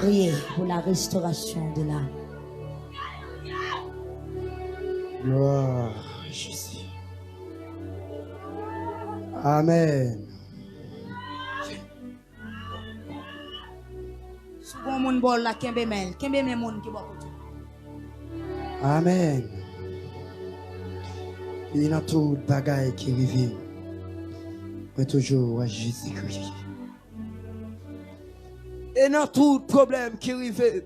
prier pour la restauration de l'âme. Gloire à Jésus. Amen. Bon moun bol la kembe men moun ki boko. Amen. Il y a tout bagaille qui arrive. Mais toujours à Jésus-Christ. Et dans tout problème qui arrive,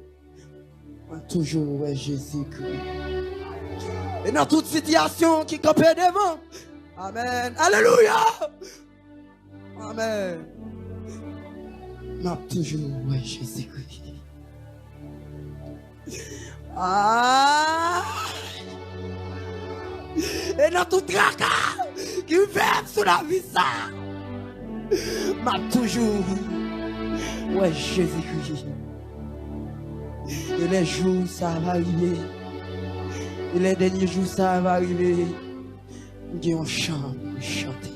toujours à Jésus-Christ. Et dans toute situation qui campe devant. Amen. Alléluia. Amen. N'a toujours à Jésus-Christ. Ah. Et dans tout tracas qui vient sur la vie ça. M'a toujours ouais Jésus-Christ. Et les jours ça va arriver. Et les derniers jours ça va arriver. J'ai un chant pour chanter.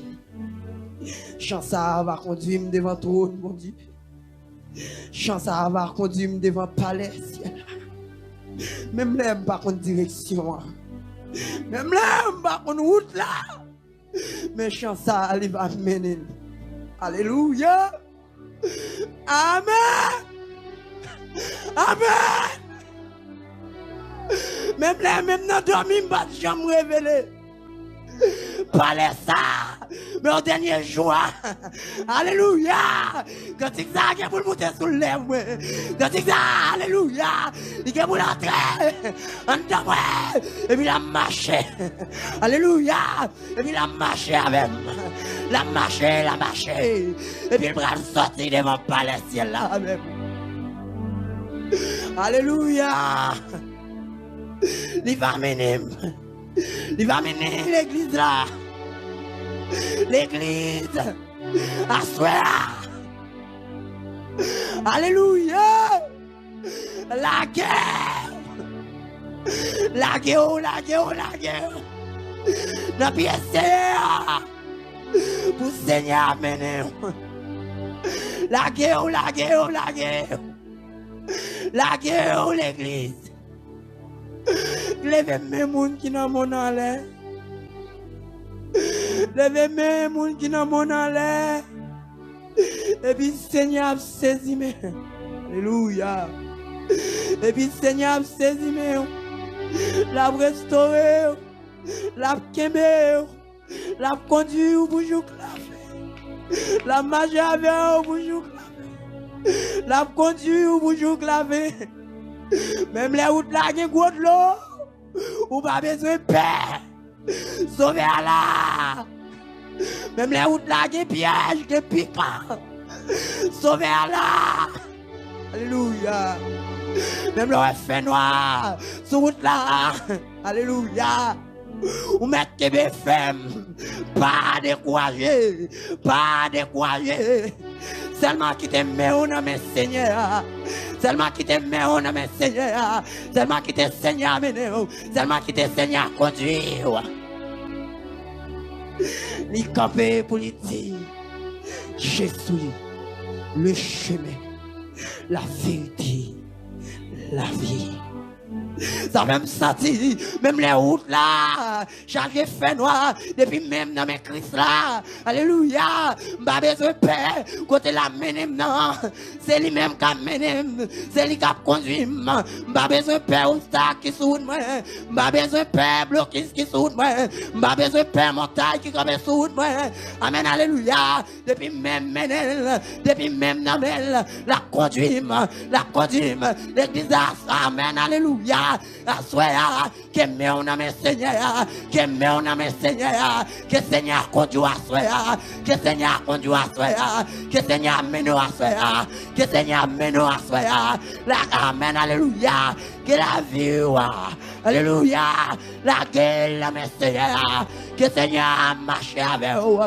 Chant ça va conduire devant trône mon Dieu. Chant ça va conduire devant palais ciel. Même là pas contre direction. Même là pas contre route là. Mais chant ça il va mener. Alléluia. Amen. Amen. Même là, même dans dormir, pas de jamais révélé. Parlez ça. Mais au dernier jour, alléluia. Quand il ça, pour monter sous l'air. Quand il ça, alléluia. Il est pour l'entrer. En dedans, et puis il a marché. Alléluia. Et puis il a marché avec moi. La marché. Et puis il va sortir devant le palais ciel là même. Alléluia. Il va mener l'église là. L'église. À soir. Alléluia. La guerre. La guerre. Dans pièce pour Seigneur mener. La guerre. La guerre l'église. Levez mes moun qui n'ont mon allée. Levez mes moun qui n'ont mon allée. Et puis Seigneur saisi mes. Alléluia. Et puis Seigneur saisi mes. La restaurer. La kembe. La conduire pour jouer claver. La marcher avec pour jouer claver. La conduire pour jouer claver. Même les routes là, il y a gros de l'eau. Ou pas besoin de paix. Sauvez là. Même les routes là, il y a piège, il y a piquant. Sauvez là. Alléluia. Même le fait noir. Sur route là. Alléluia. Ou mettre que femme. Pas décourager. Seulement qui t'aime, on a mes seigneurs. Seulement qui t'aime, on a mes seigneurs. Seulement qui t'aime, Seigneur, seulement qui t'aime, Seigneur, conduire. Les camper pour lui dire, Jésus, le chemin, la vérité, la vie. Ça même senti, même les routes là, chargé fait noir, depuis même dans mes Christ là. Alléluia, m'a besoin de paix, côté la menem non, c'est lui même qui menem, c'est lui qui conduit, m'a besoin de paix, obstacle qui soude moi, m'a besoin de paix, blocus qui soude moi, m'a besoin de paix, montagne qui comme soude moi. Amen, alléluia, depuis même menem, depuis même dans la conduit, l'église, amen, alléluia. Assoya, que meu nome é Senhor, que Senhor conduit à soya, que Senhor conduit à soya, que Senhor mène à soya, que Senhor mène à soya, la amen, alléluia, que la vie, alléluia, la gueule, la Seigneur, que Seigneur marche avec vous,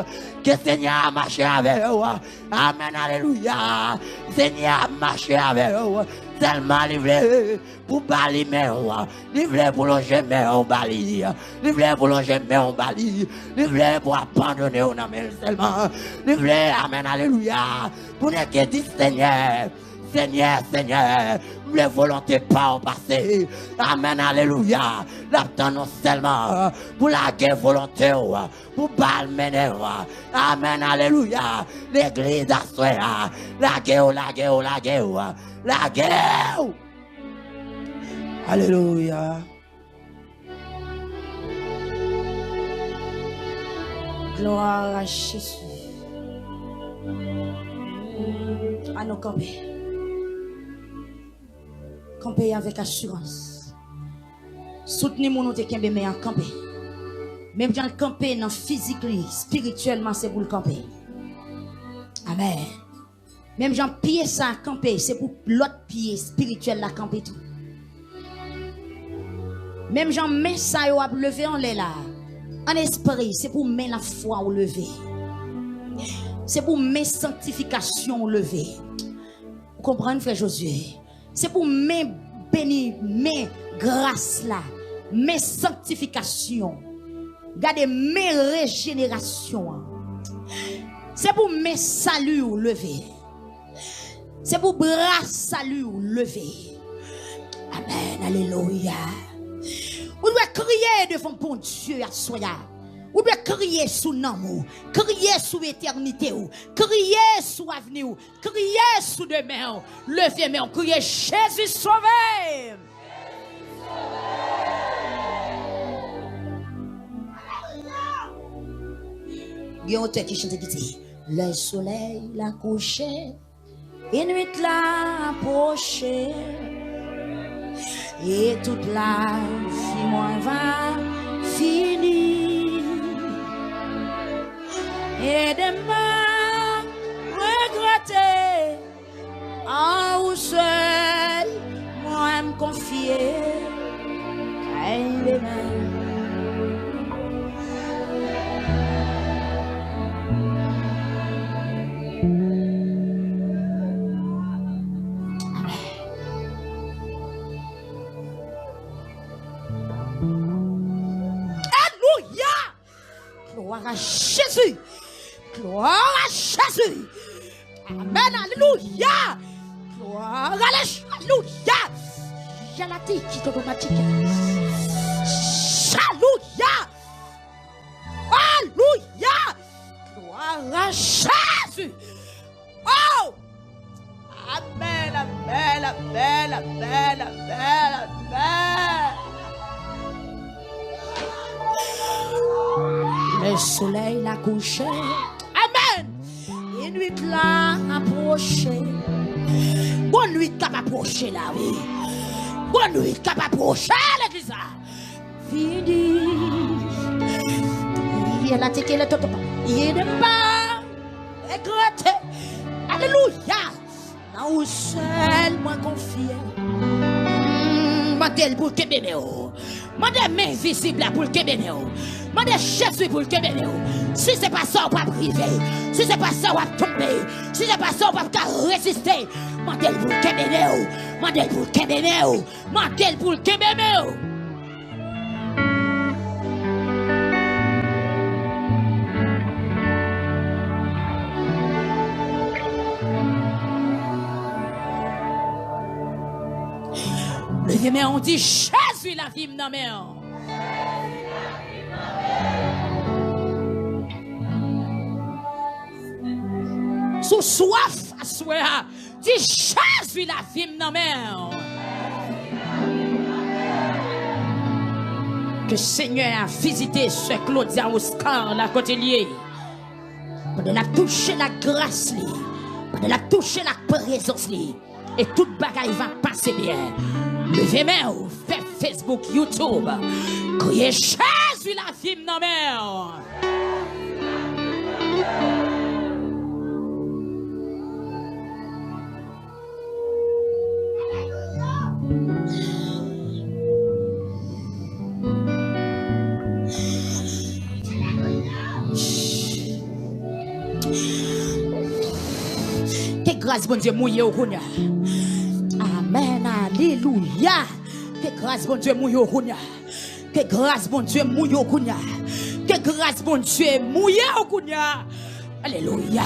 que Seigneur marche avec vous, amen, alléluia, Seigneur marche avec vous. Tellement livré pour balayer livré pour longer en bali, livré pour longer en bali, livré pour abandonner au nom seulement, livré, amen, alléluia, pour ne que dire Seigneur, Seigneur, Seigneur, les volontés pas au passé. Amen, alléluia. L'attendons seulement pour la guerre volonté, pour balmener. Amen, alléluia. L'église a souhaité la guerre, la guerre, la guerre, la guerre. Alléluia. Gloire à Jésus. À nos camper. Camper avec assurance. Soutenez mon autre qui est en camper. Même dans le camper, dans physiquement, spirituellement, c'est pour le camper. Amen. Même dans pied ça camper, c'est pour l'autre pied spirituel la camper tout. Même j'en mets ça yo a lever en l'air là. En esprit, c'est pour mettre la foi au lever. C'est pour mettre sanctification au lever. Vous comprenez, frère Josué? C'est pour mettre béni, mettre grâce là, mettre sanctification. Gardez mes régénération. C'est pour mettre salut au lever. C'est pour bras salut au lever. Amen, alléluia. Vous devez crier devant bon Dieu à soya. Vous devez crier sous nom, crier sous l'éternité, crier sous l'avenir, crier sous demain. Levez main, criez Jésus sauvé. Il y a un auteur qui chante qui dit le soleil l'a couché, et nuit l'a approché. Et toute la vie moins va finir. Et demain, regretter, en où seul, moi me confier. Amen. Gloire à Jésus. Gloire à Jésus. Amen. Alléluia. Gloire à Alléluia. Jalati qui automatique. Alléluia. Alléluia. Gloire à Jésus. Oh. Amen. Amen. Amen. Amen. Amen. Amen. Le soleil l'a couché. Amen. Et nuit l'a approché. Bonne nuit qu'a approché la vie. Bonne nuit qu'a approché l'église. Fini. Il y a la tête le toto. Il y a des pas. Regretté. Alléluia. Là où seul moi confié. Mandel pour que bénéo. Mandel main visible pour que bénéo. Mandez Jésus pour le Québec. Si ce n'est pas ça, on va priver. Si ce n'est pas ça, on va tomber. Si ce n'est pas ça, on va résister. Mandez pour le Québec. Mandez pour le Québec. Mandez pour le Québec. Levez main, on dit Jésus la vie dans main. Sous soif à soir, dis Jésus la vie dans main. Que Seigneur a visité ce Claudia Oscar la côtelier. Pour la toucher la grâce li, pour la toucher la présence li, et toute bagaille va passer bien. Levez main, faites Facebook, YouTube, criez Jésus la vie dans main. Que grâce bon Dieu mouillé au Kounia. Amen, alléluia. Que grâce bon Dieu mouillé au Kounia. Que grâce bon Dieu mouillé au Kounia. Que grâce bon Dieu mouillé au Kounia. Alléluia.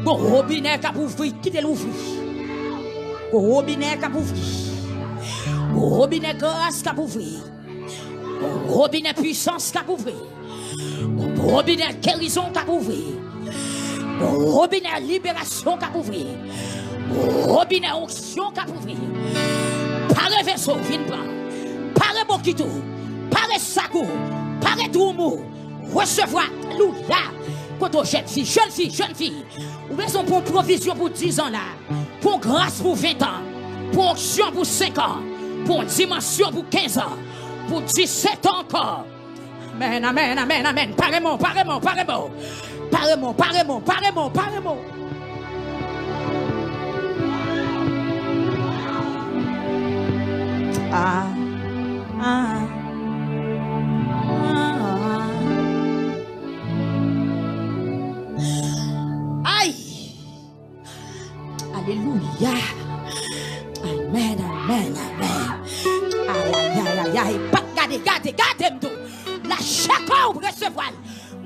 Bon robinet qui a ouvert, quittez l'ouvrir. robinet qui ouvrir. Robinet grâce qui ouvrir. Robinet puissance qui ouvrir. Robinet guérison qui ouvrir. Robinet libération qui ouvrir. Robinet onction qui ouvrir. Pare vaisseau, vine prendre. Pare bokito. Pare sago. Pare doumo. Recevoir. Alléluia. Quand on jeune fille. Ou besoin pour provision pour 10 ans là. Pour grâce pour 20 ans. Pour onction pour 5 ans. Pour dimension pour 15 ans. Pour 17 ans encore. Amen, amen, amen, amen. Parement. Aïe. Alléluia. Amen, amen, amen. Aïe. Pas gardez. La chaque homme recevoir.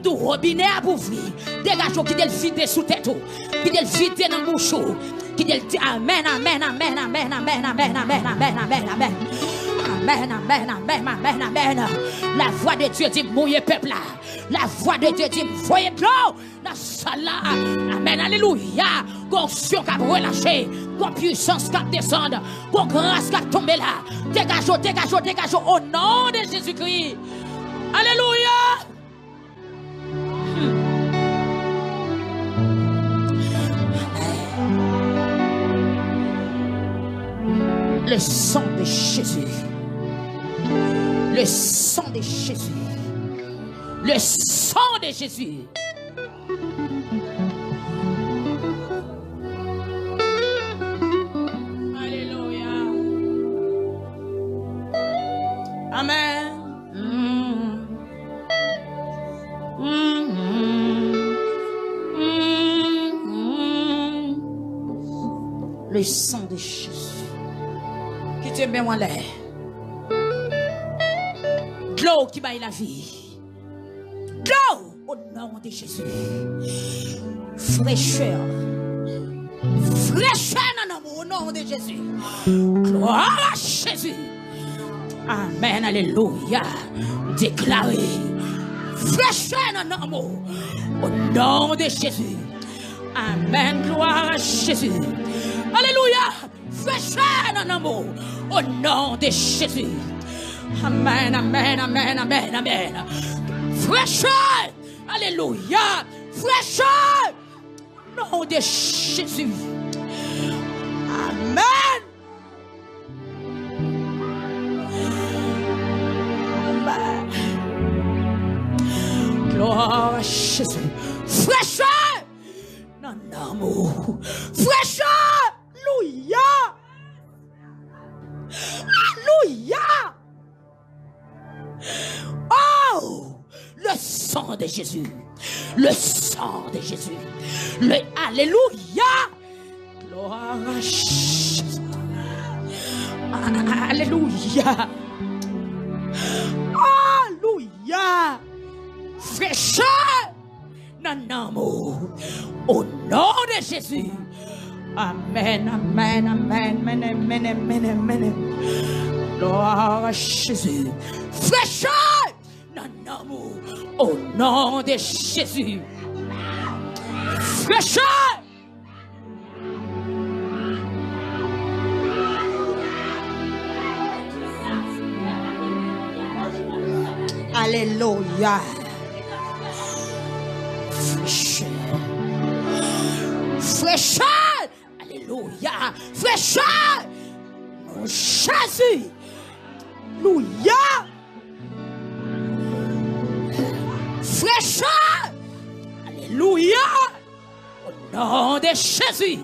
Du robinet à ouvrir. Dégage qui del vide sous tête. Qui del vide dans bouche. Qui del amen. La voix de Dieu dit mouillez peuple là. La voix de Dieu dit voyez de l'eau. La salle là. Amen. Alléluia. Gonction qui a relâché. Gon puissance qui descend. Gon grâce qui tombe là. Dégage au nom de Jésus-Christ. Alléluia. Le sang de Jésus. Le sang de Jésus. Le sang de Jésus. Alléluia. Amen. Le sang de Jésus. Qui te met en l'air. De l'eau qui baille la vie. De l'eau au nom de Jésus. Fraîcheur. Au nom de Jésus. Gloire à Jésus. Amen. Alléluia. Déclaré. Fraîcheur au nom de Jésus. Amen. Gloire à Jésus. Alléluia. Fraîcheur en amour. Au nom de Jésus. Amen. Fraîcheur. Alléluia. Fraîcheur. Au nom de Jésus. Amen. Gloire à Jésus. Fraîcheur. Non, amour. Fraîcheur. Alléluia. Oh, le sang de Jésus. Le sang de Jésus. Le Alléluia. Gloire à Jésus. Alléluia. Alléluia. Fraîcheur. Non, amour. Au nom de Jésus. Amen. Gloire à Jésus. Fraîcheur. Non, amour. Au nom de Jésus. Fraîcheur. Alléluia. Fraîcheur. Alléluia. Fraîcheur. Mon Jésus. Alléluia. Fraîcheur. Alléluia. Au nom de Jésus.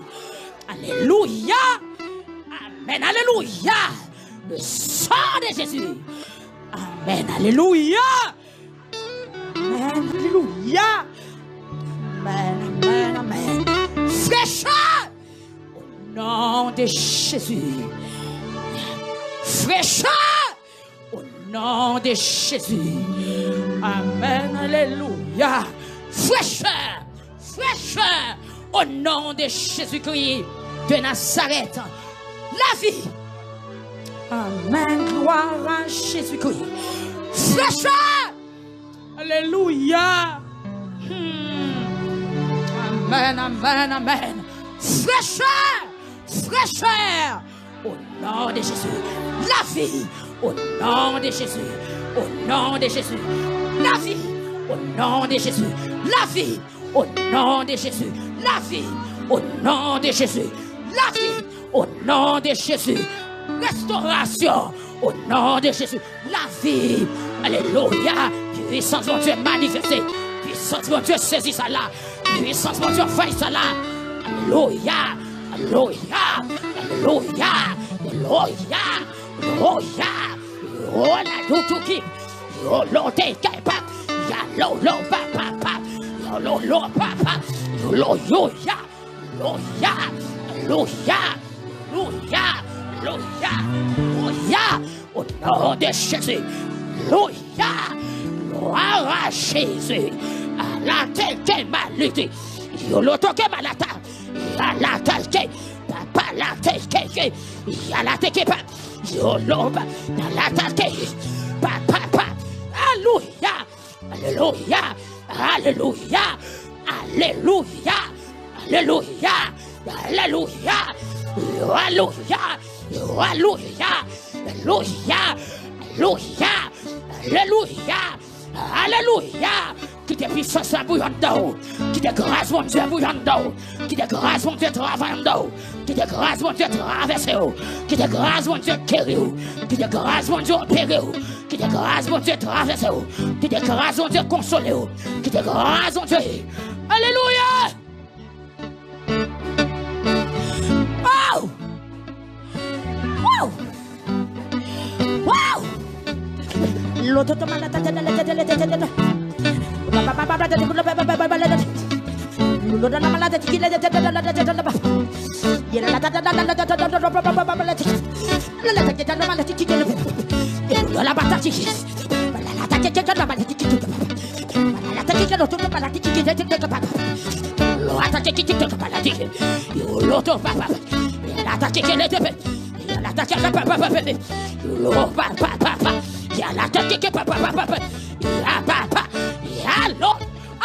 Alléluia. Amen. Alléluia. Le sang de Jésus. Amen. Alléluia. Amen. Alléluia. Amen. Fraîcheur. Au nom de Jésus. Fraîcheur. Au nom de Jésus. Amen. Alléluia. Fraîcheur. Au nom de Jésus-Christ de Nazareth. la vie. Amen, gloire à Jésus-Christ. Fraîcheur. Alléluia. Amen, amen, amen. Fraîcheur, fraîcheur. Au nom de Jésus, la vie. Au nom de Jésus, au nom de Jésus, la vie. Au nom de Jésus, la vie. Au nom de Jésus, la vie. Au nom de Jésus, la vie. Au nom de Jésus, restauration. Au nom de Jésus, la vie. Alléluia. Puissance mon Dieu manifestée. Puissance mon Dieu saisit ça là. Puissance mon Dieu faille ça là. Alléluia. Alléluia. Alléluia. Alléluia. Alléluia. Oh la doutuki. Oh l'ote kaipa. Ya lo papa. Ya lo papa. Alléluia. Alléluia. Alléluia. Alléluia. Alléluia. Au nom de Jésus. Alléluia. Gloire à Jésus. À la tête qui m'a lutté. Yo l'auto qui m'a lata. À la tête qui. Papa la tête qui. Ya la tête qui. Yo l'auto. La tête qui. Papa. Alléluia. Alléluia. Alléluia. Alléluia. Alléluia. Alléluia. Alléluia. Alléluia. Alléluia. Alléluia. Alléluia. Alléluia. Qui te puissance à bouillon d'eau. Qui te grâce mon Dieu bouillon d'eau. Qui te grâce mon Dieu travaillant d'eau. Qui te grâce mon Dieu traversé. Qui te grâce mon Dieu guéri. Qui te grâce mon Dieu opéré. Qui te grâce mon Dieu traversé. Qui te grâce mon Dieu consolé. Qui te grâce mon Dieu. Alléluia. Wow. Wow. Wow. L'autre tombe la tête.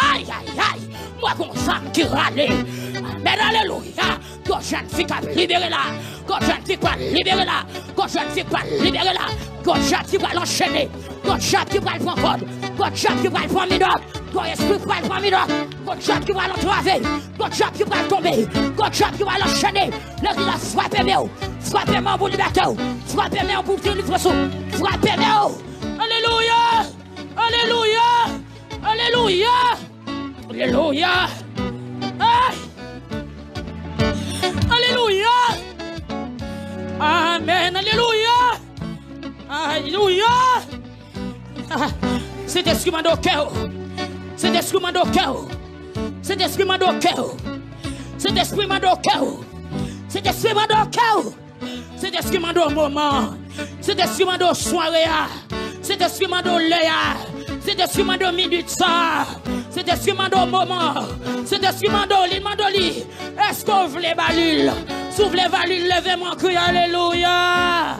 Aïe, aïe, aïe. Moi, qu'on s'en qui râle. Mais alléluia. Quand je ne suis pas libéré là. Quand je ne suis pas libéré là. Quand je ne suis pas libéré là. Quand je ne suis pas l'enchaîner. Quand je ne suis pas le prendre code. Quand je ne suis pas le prendre minute. Quand je ne suis pas le prendre minute. Quand je ne suis pas l'entraver. Quand je ne suis pas tomber. Quand je ne suis pas l'enchaîner. Là, il a frappé mes. Frappé mes pour liberté. Frappé mes pour délivrer. Frappé mes. Alléluia. Alléluia. Alléluia. Alléluia. Alléluia. Amen. Alléluia. Alléluia. C'est instrument de cœur. C'est instrument de cœur. C'est instrument de cœur. C'est instrument de cœur. C'est instrument de cœur. C'est instrument de moment. C'est instrument de soirée. C'est instrument de léa. C'est instrument de minute ça. C'est instrument de moment. C'est instrument de l'île mandoli. Est-ce qu'on voulait balul? Si vous voulez balul, levez-moi cri. Alléluia.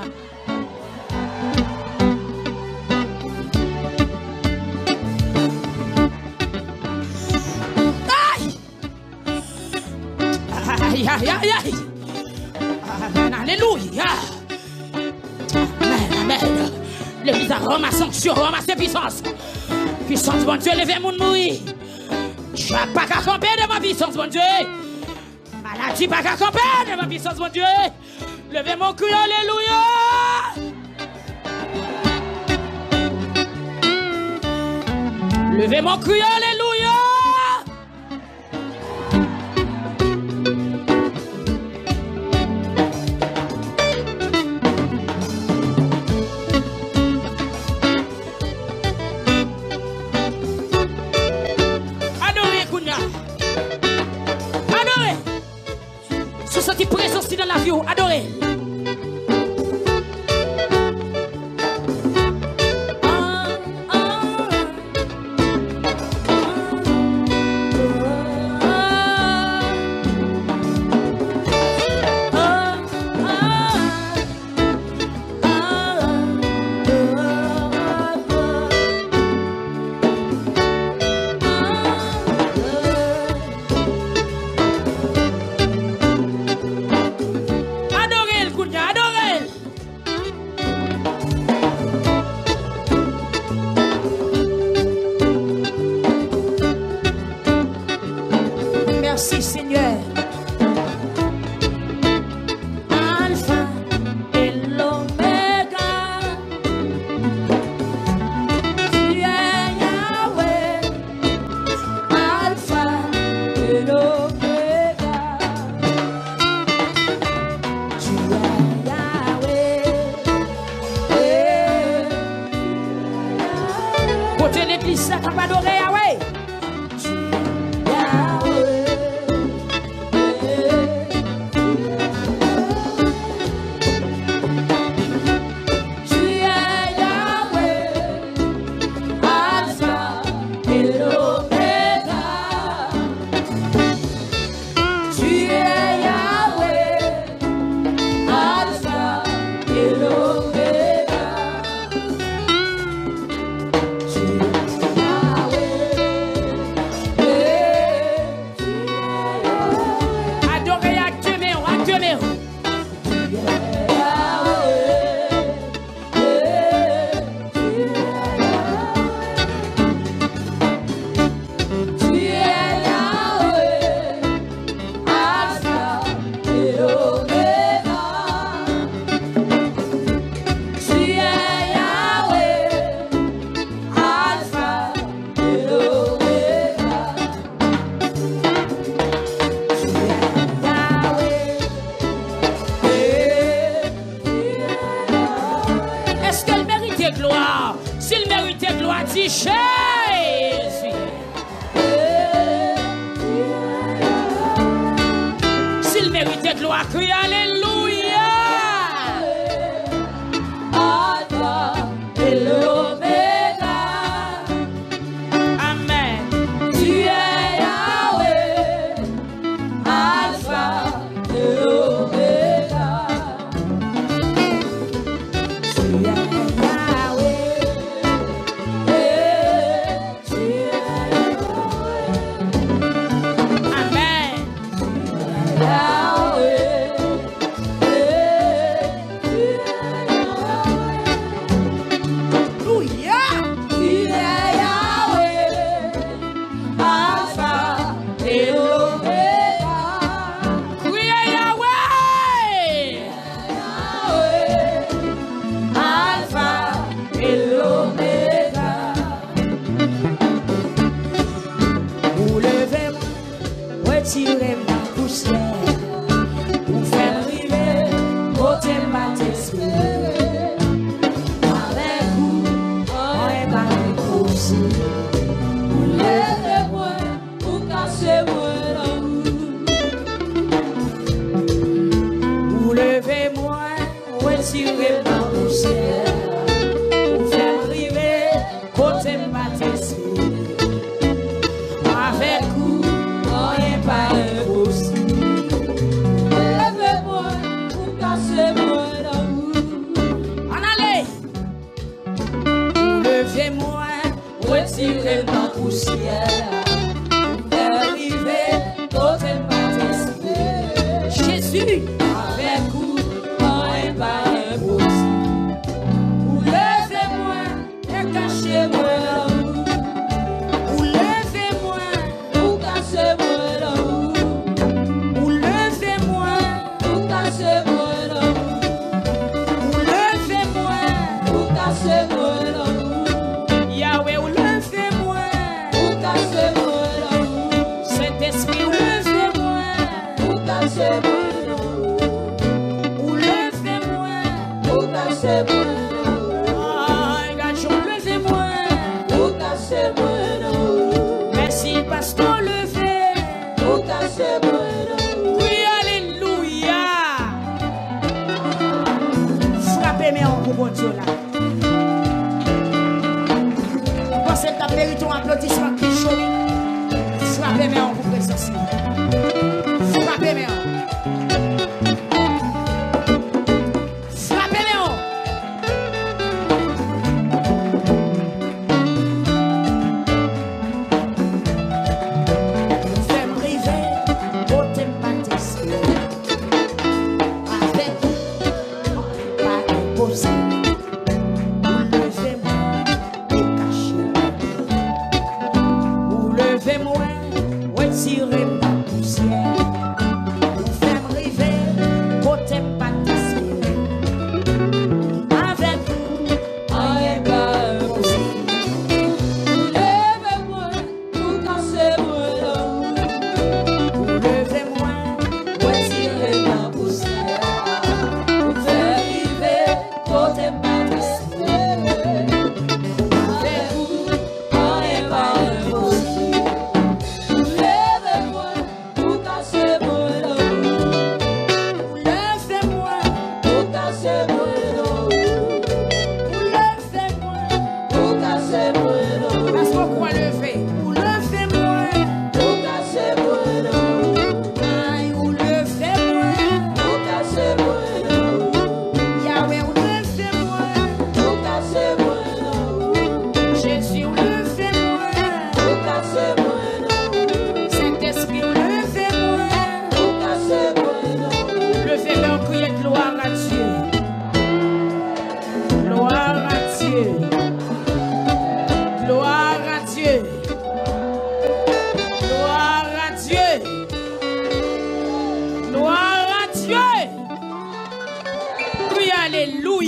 Aïe, aïe, aïe, aïe. Amen, alléluia. Amen, amen. L'église a ramassé sanction, ramassé puissance. Puissance, mon Dieu, levez mon mourir. Je n'ai pas qu'à camper de ma puissance, mon Dieu. Maladie, pas qu'à camper de ma puissance, mon Dieu. Levez mon cri, alléluia. Levez mon cri, alléluia. Senti présence dans la vie, adorez. Merci Seigneur. Alpha et l'Oméga. Tu es Yahweh. Alpha et l'Oméga. Tu es Yahweh. Côté l'église, ça t'a pas adoré Yahweh. Levez-moi, retirez ma poussière.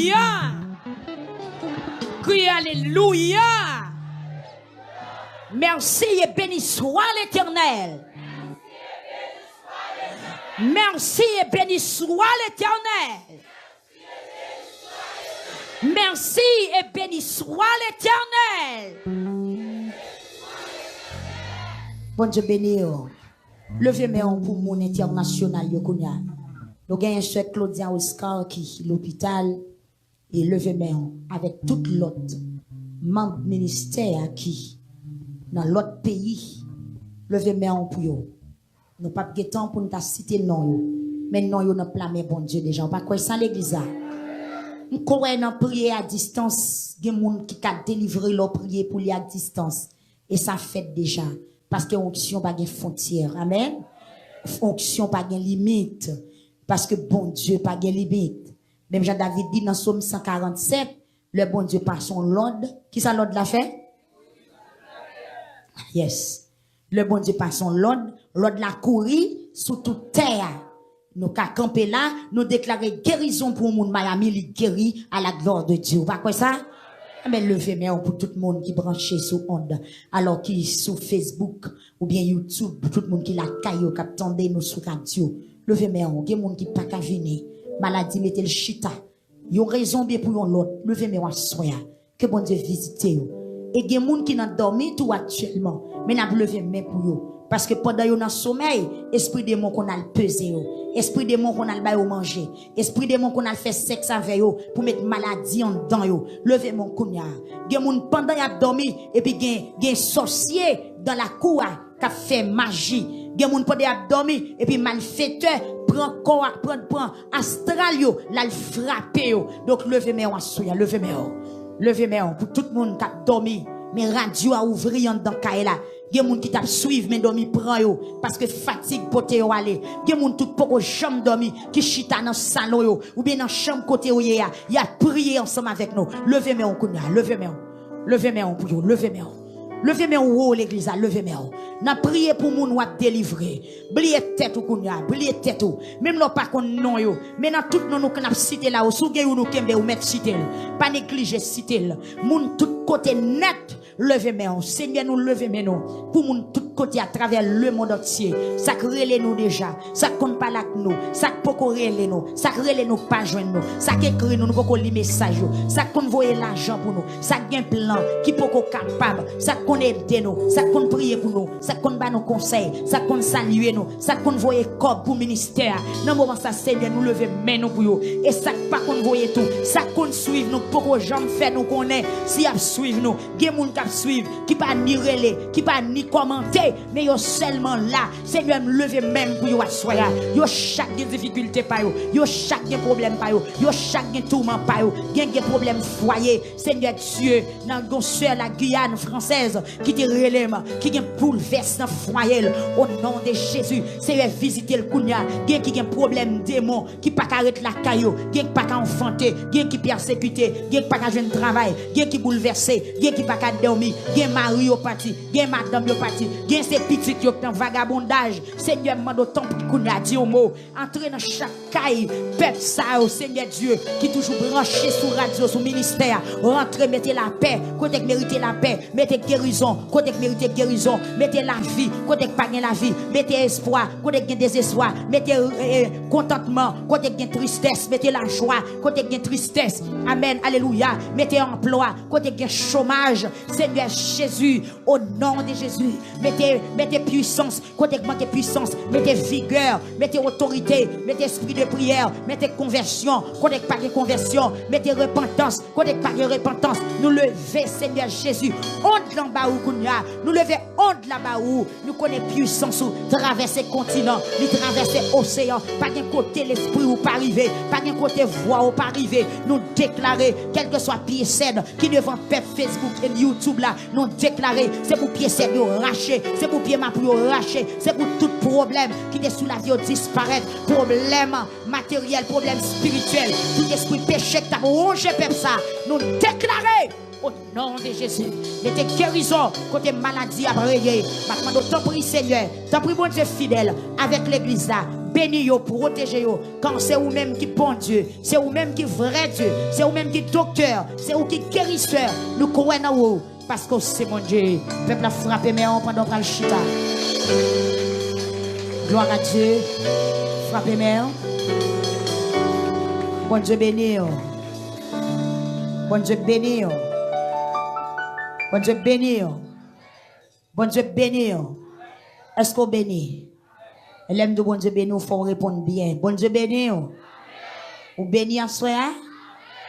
alléluia. Crie alléluia. Merci et béni soit l'Éternel. Merci et béni soit l'Éternel. Merci et béni soit l'Éternel. Bon Dieu béni. Levez-moi pour mon international. Nous avons un chef Claudia Oscar qui est l'hôpital. Et levez-moi avec tout l'autre membre ministère qui dans l'autre pays. Levez-moi pour eux. Nous n'avons pas de temps pour nous citer non. Mais non, nous avons plamé bon Dieu déjà. Pas quoi ça l'église. Nous avons prié à distance. Il y a des gens qui ont délivré leur prière pour aller à distance. Et ça fait déjà. Parce que l'onction n'a pas de frontières. Amen. L'onction n'a pas de limite. Parce que bon Dieu n'a pas de limite. Même Jean-David dit dans Psaume 147, le bon Dieu par son l'ordre. Qui ça l'ordre l'a fait? Yes. Le bon Dieu par son l'ordre l'a couru sous toute terre. Nous qu'à camper là, nous déclarer guérison pour le monde Miami, il guérit à la gloire de Dieu. Pas quoi ça? Mais levez-moi pour tout le monde qui branché sous onde, alors qui sur Facebook ou bien YouTube, tout le monde qui la caillou, qui attendait nous sur radio. Levez-moi, il y a des gens qui pas qu'à venir. Maladie, mettez le chita. Ils ont raison bien pour l'autre. Levez-moi, soya. Que bon Dieu visite. Et il y a des gens qui n'ont dormi tout actuellement. Mais n'a levé main pour eux. Parce que pendant yon dans sommeil, esprit démon qu'on a le pesé, esprit démon qu'on a le bail manger, esprit démon qu'on a le fait sexe avec yo pour mettre maladie en dedans yo. Levez mon kounya. Gen moun pendant y a dormi et puis gen sorcier dans la cour qui a fait magie. Gen moun pendant y a dormi et puis malfaiteur prend astral yo, la frapper yo. Donc levez moi souya, levez moi pour tout le monde qui a dormi. Mais radio a ouvert dans Kaela. Il y a des gens qui t'a suivi, mais dormi prend yo. Parce que fatigue pote yo aller. Il y a des gens tout poko chambre dormi, qui chita dans salon yo. Ou bien dans chambre côté yo ya. Il a prié ensemble avec nous. Levez-moi on kounya, levez-moi. Levez-moi pour yo, levez-moi. Levez-moi ou l'église, levez-moi. N'a prié pour moun ou délivrer. Blié tête ou kounya, blié tête ou. Même là pas kon non yo. Mais dans tout nous qu'on cité là, ou sou gen ou nous kembe ou mettre cité. Pas négliger cité. Moun tout côté net. Levez-moi, Seigneur, nous levez-moi, nous, pour mon tout côté à travers le monde entier. Ça crée nous déjà, ça compte pas là nous, ça peut corréler nous, ça crée nous pas joindre nous, ça écrit nous, nous peut lire message, ça compte voyer l'argent pour nous, ça gain plan qui peut capable, ça compte aider nous, ça compte prier pour nous, ça compte ba nos conseils, ça compte saluer nous, ça compte voyer corps pour ministère. Dans moment ça Seigneur, nous lever main nous pour yo et ça pas compte voyer tout, ça compte suivre nous pour que jamais faire nous connaît si a suivre nous, gen moun suivre, qui pas ni relais, qui pas ni commenter, mais yo seulement là, Seigneur me lever même pour yo assoya, yo chaque difficulté pa yo chaque problème pa yo chaque tourment pa yo, gen problème foyer, Seigneur Dieu, dans gon sœur la Guyane française qui te relève, qui gen bouleverse dans foyer au nom de Jésus, Seigneur visiter le kounya, gen qui gen problème démon, qui pas arrêter la caillou, gen pas ka enfanter, gen qui persécuter, gen pas ka joindre travail, gen qui bouleverser, gen qui pas ka gen mari yo parti, gen madame yo parti, gen ces petits yo dans vagabondage. Seigneur mando temps kounya di au mot, entrer dans chaque caille, peuple ça au Seigneur Dieu qui toujours branché sur radio, sur ministère, rentrez mettez la paix, côté que méritez la paix, mettez guérison, côté que méritez guérison, mettez la vie, côté que pas la vie, mettez espoir, côté que désespoir, mettez contentement, côté que tristesse, mettez la joie, côté que tristesse. Amen, alléluia, mettez emploi, côté que chômage. Seigneur Jésus, au nom de Jésus, mettez puissance, côté que manque puissance, mettez vigueur, mettez autorité, mettez esprit de prière, mettez conversion, côté que pas de conversion, mettez repentance, côté que pas de repentance. Nous levez, Seigneur Jésus, honte là-bas où kounya, nous levez honte là-bas où nous connaissons puissance ou traverser continent, nous traverser océan, pas d'un côté l'esprit ou pas arriver, pas d'un côté voix ou pas arriver, nous déclarer, quel que soit pied cède qui devant peuple Facebook et YouTube là, nous déclarer, c'est pour pied cède racher, c'est pour pied ma pour racher, c'est pour tout problème qui est sous la vie disparaître, problème matériel, problème spirituel, tout esprit péché qui t'a rongé peuple ça, nous déclarer au nom de Jésus. Mettez guérison côté maladie à briller. Maintenant, t'en prie Seigneur, t'en prie bon Dieu fidèle avec l'église là. béni yo, protéger yo. Quand c'est vous-même qui bon Dieu, c'est vous-même qui vrai Dieu, c'est vous-même qui docteur, c'est vous qui guérisseur. Nous croyons en vous parce que c'est mon Dieu. Peuple a frappé mais on pendant qu'on chita. Gloire à Dieu. Frappez mais bon Dieu béni. Bon Dieu béni. Bon Dieu béni. Bon Dieu béni. Est-ce qu'on bénit? L'aime de bon Dieu béni, il faut répondre bien. Bon Dieu béni. Ou béni en soi.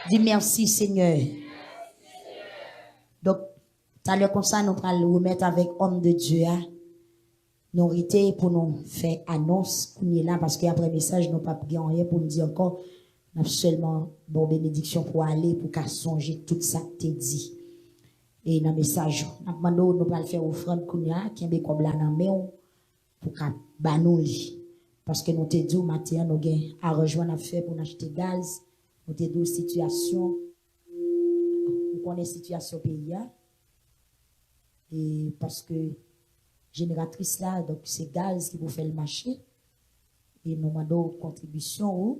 Dis merci Seigneur. Donc, tout à l'heure comme ça, nous allons le remettre avec homme de Dieu. Nous arrêtons pour nous faire annonce. Nous sommes là parce qu'après le message, nous n'avons pas rien pour nous dire encore. Nous avons seulement bon bénédiction pour aller, pour qu'à songer tout ça que tu dit. Et dans le message, nous allons faire offrande qui est comme là dans le main pour qu'à banoli. Parce que nous te dit matin, nous avons à rejoindre à faire pour acheter gaz. Nous te dit situation, nous connaissons situation pays. Et parce que génératrice là, donc c'est gaz qui vous fait le marché. Et nous demandons contribution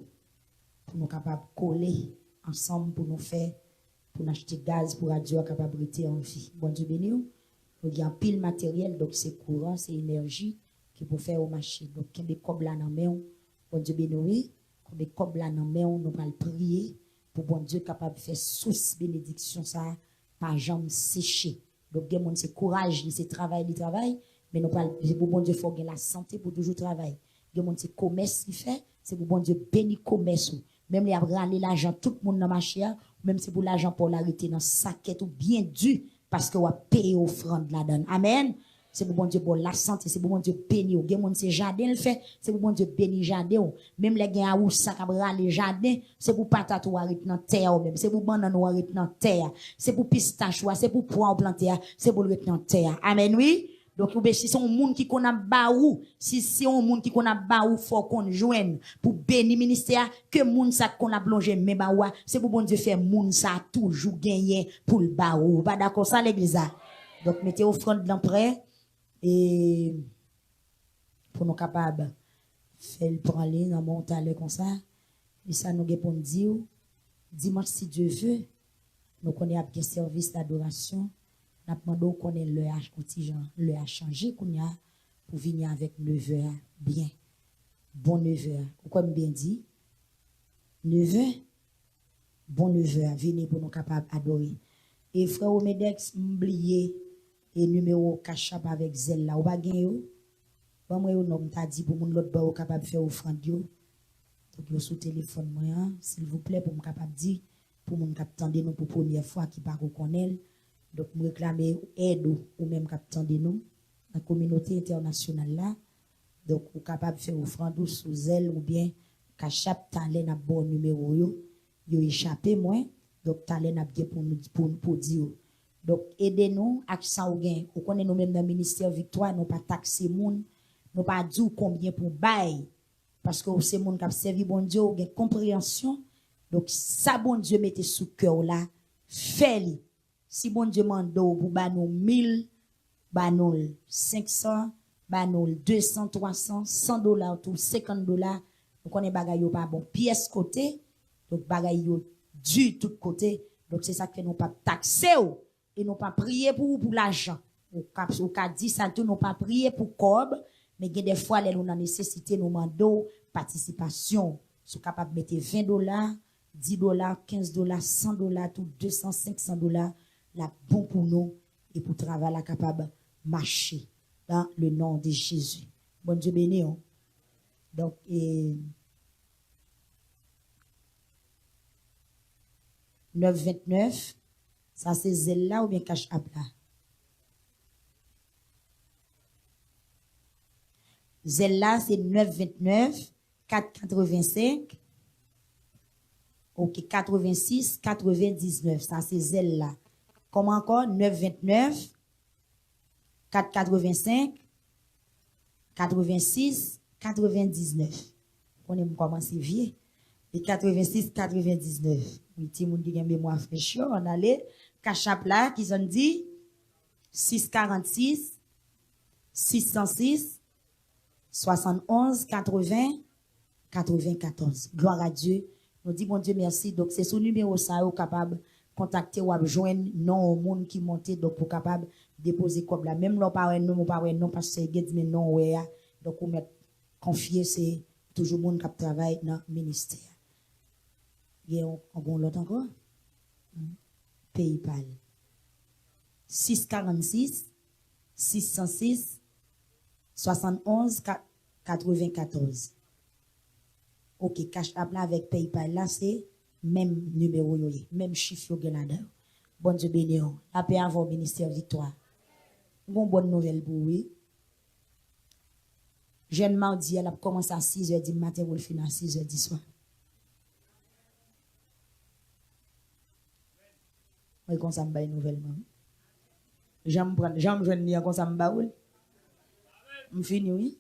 pour nous capables de coller ensemble pour nous faire, pour acheter gaz pour radio à capacité en vie. Bon Dieu béni, il y a un pile matériel, donc c'est courant, c'est énergie qui peut faire au marché. Donc, quand des câbles là dans main, bon Dieu béni, quand des câbles là dans main, nous allons prier pour bon Dieu capable de faire source bénédiction ça, par jambe séchée. Donc, c'est courage, c'est travail, mais nous parlons, c'est pour bon Dieu, il faut la santé pour toujours travailler. C'est commerce qui fait, c'est pour bon Dieu bénir commerce. Même les râler l'argent, tout le monde dans le marché, même c'est pour l'argent pour l'arrêter dans saquette ou bien dû, parce que vous payé offrande là-dedans. Amen. C'est pour bon Dieu pour la santé, c'est pour bon Dieu bénir. Ou gen c'est jardin le fait, c'est pour bon Dieu bénir jardin. Même les gens ou ça cabra les jardins, c'est pour patate ou arrêter dans terre même, c'est pour banane ou arrêter dans terre, c'est pour pistache ou c'est pour poire planter, c'est pour le dans terre. Amen oui. Donc, si c'est un monde qui connaît baou, si c'est un monde qui connaît baou, faut qu'on joigne pour bénir ministère, que monde ça qu'on a plongé, mais baoua, c'est pour bon Dieu faire monde ça toujours gagner pour le baou. Pas d'accord ça, l'église? Donc, mettez offrande dans prêt, et pour nous capables faire le prendre dans mon talent comme ça, et ça nous pour dire, dimanche si Dieu veut, nous connaissons un service d'adoration. Nous demandons qu'on ait le contingent, le a changé qu'on a pour venir avec 9h bien. Bon 9h. Comme bien dit, 9h, bon 9h, venez pour nous capables d'adorer. Et frère Omedex, m'oubliez et numéro cachap avec zèle là, ou pas gagner yo. Bon moi yo nom t'a dit pour moun l'autre ba capable faire offrande yo. Donc yo sous téléphone moi, s'il vous plaît pour me capable dire pour moun cap tande nous pour première fois qui pas connaît. Donc, nous réclamer aide ou même captant de nous, dans la communauté internationale là. Donc, vous capable de faire offrande sous zèle ou bien, qu'à chaque talent a bon numéro yo échappé moins. Donc, talent a bien pour dire. Donc, aidez-nous, avec ça ou gain. Vous connaissez nous même dans le ministère Victoire, nous pas taxer moun, nous pas dire combien pour bail. Parce que c'est moun qui a servi bon Dieu, ou gain compréhension. Donc, ça bon Dieu mettez sous cœur là, fais-le. Si bon Dieu mande pour banou 1000, banou 500, banou 200, 300, $100, tout $50, nous connaissons bagay yo pas bon pièce côté, donc bagay yo du tout côté, donc c'est ça que nous pas taxer et nous pas prier pour l'argent. Ou ka dit ça tout nous pas prier pour cob, mais des fois les nous nécessité nous mando participation, sont capable mettre $20, $10, $15, $100, tout 200, $500. La bon pour nous et pour travailler la capable marcher dans le nom de Jésus. Bon Dieu béni. Donc, 929, ça c'est zèle là ou bien cash app là? Zèle là c'est 929 485. OK, 86 99, ça c'est zèle là. Comment encore? 929 485 86 99. On est commencé vieux. Et 86 99. Oui, ti moun qui gen mémoire fraîche, on allait cachap là qui ont dit 646 606 71 80 94. Gloire à Dieu. Nous disons, bon Dieu, merci. Donc, c'est ce numéro ça, vous capable de contacter ou joindre non au monde qui monte, donc pour capable de déposer comme là. Même là, pas non, parce que c'est dit non, ouais. Donc, vous mettre confier, c'est toujours le monde qui travaille dans le ministère. Il y a un bon lot encore. PayPal. 646 606 71 94. Ok, cash app là avec PayPal là, c'est même numéro, même chiffre là-dedans. Bon Dieu béni. La paix avant ministère victoire. Une bonne nouvelle pour vous. Jeune mardi, elle a commencé à 6h du matin pour le finir à 6h du soir. Oui, comme ça me une nouvelle maman. J'aime jeune comme ça me baoul. Me fini oui.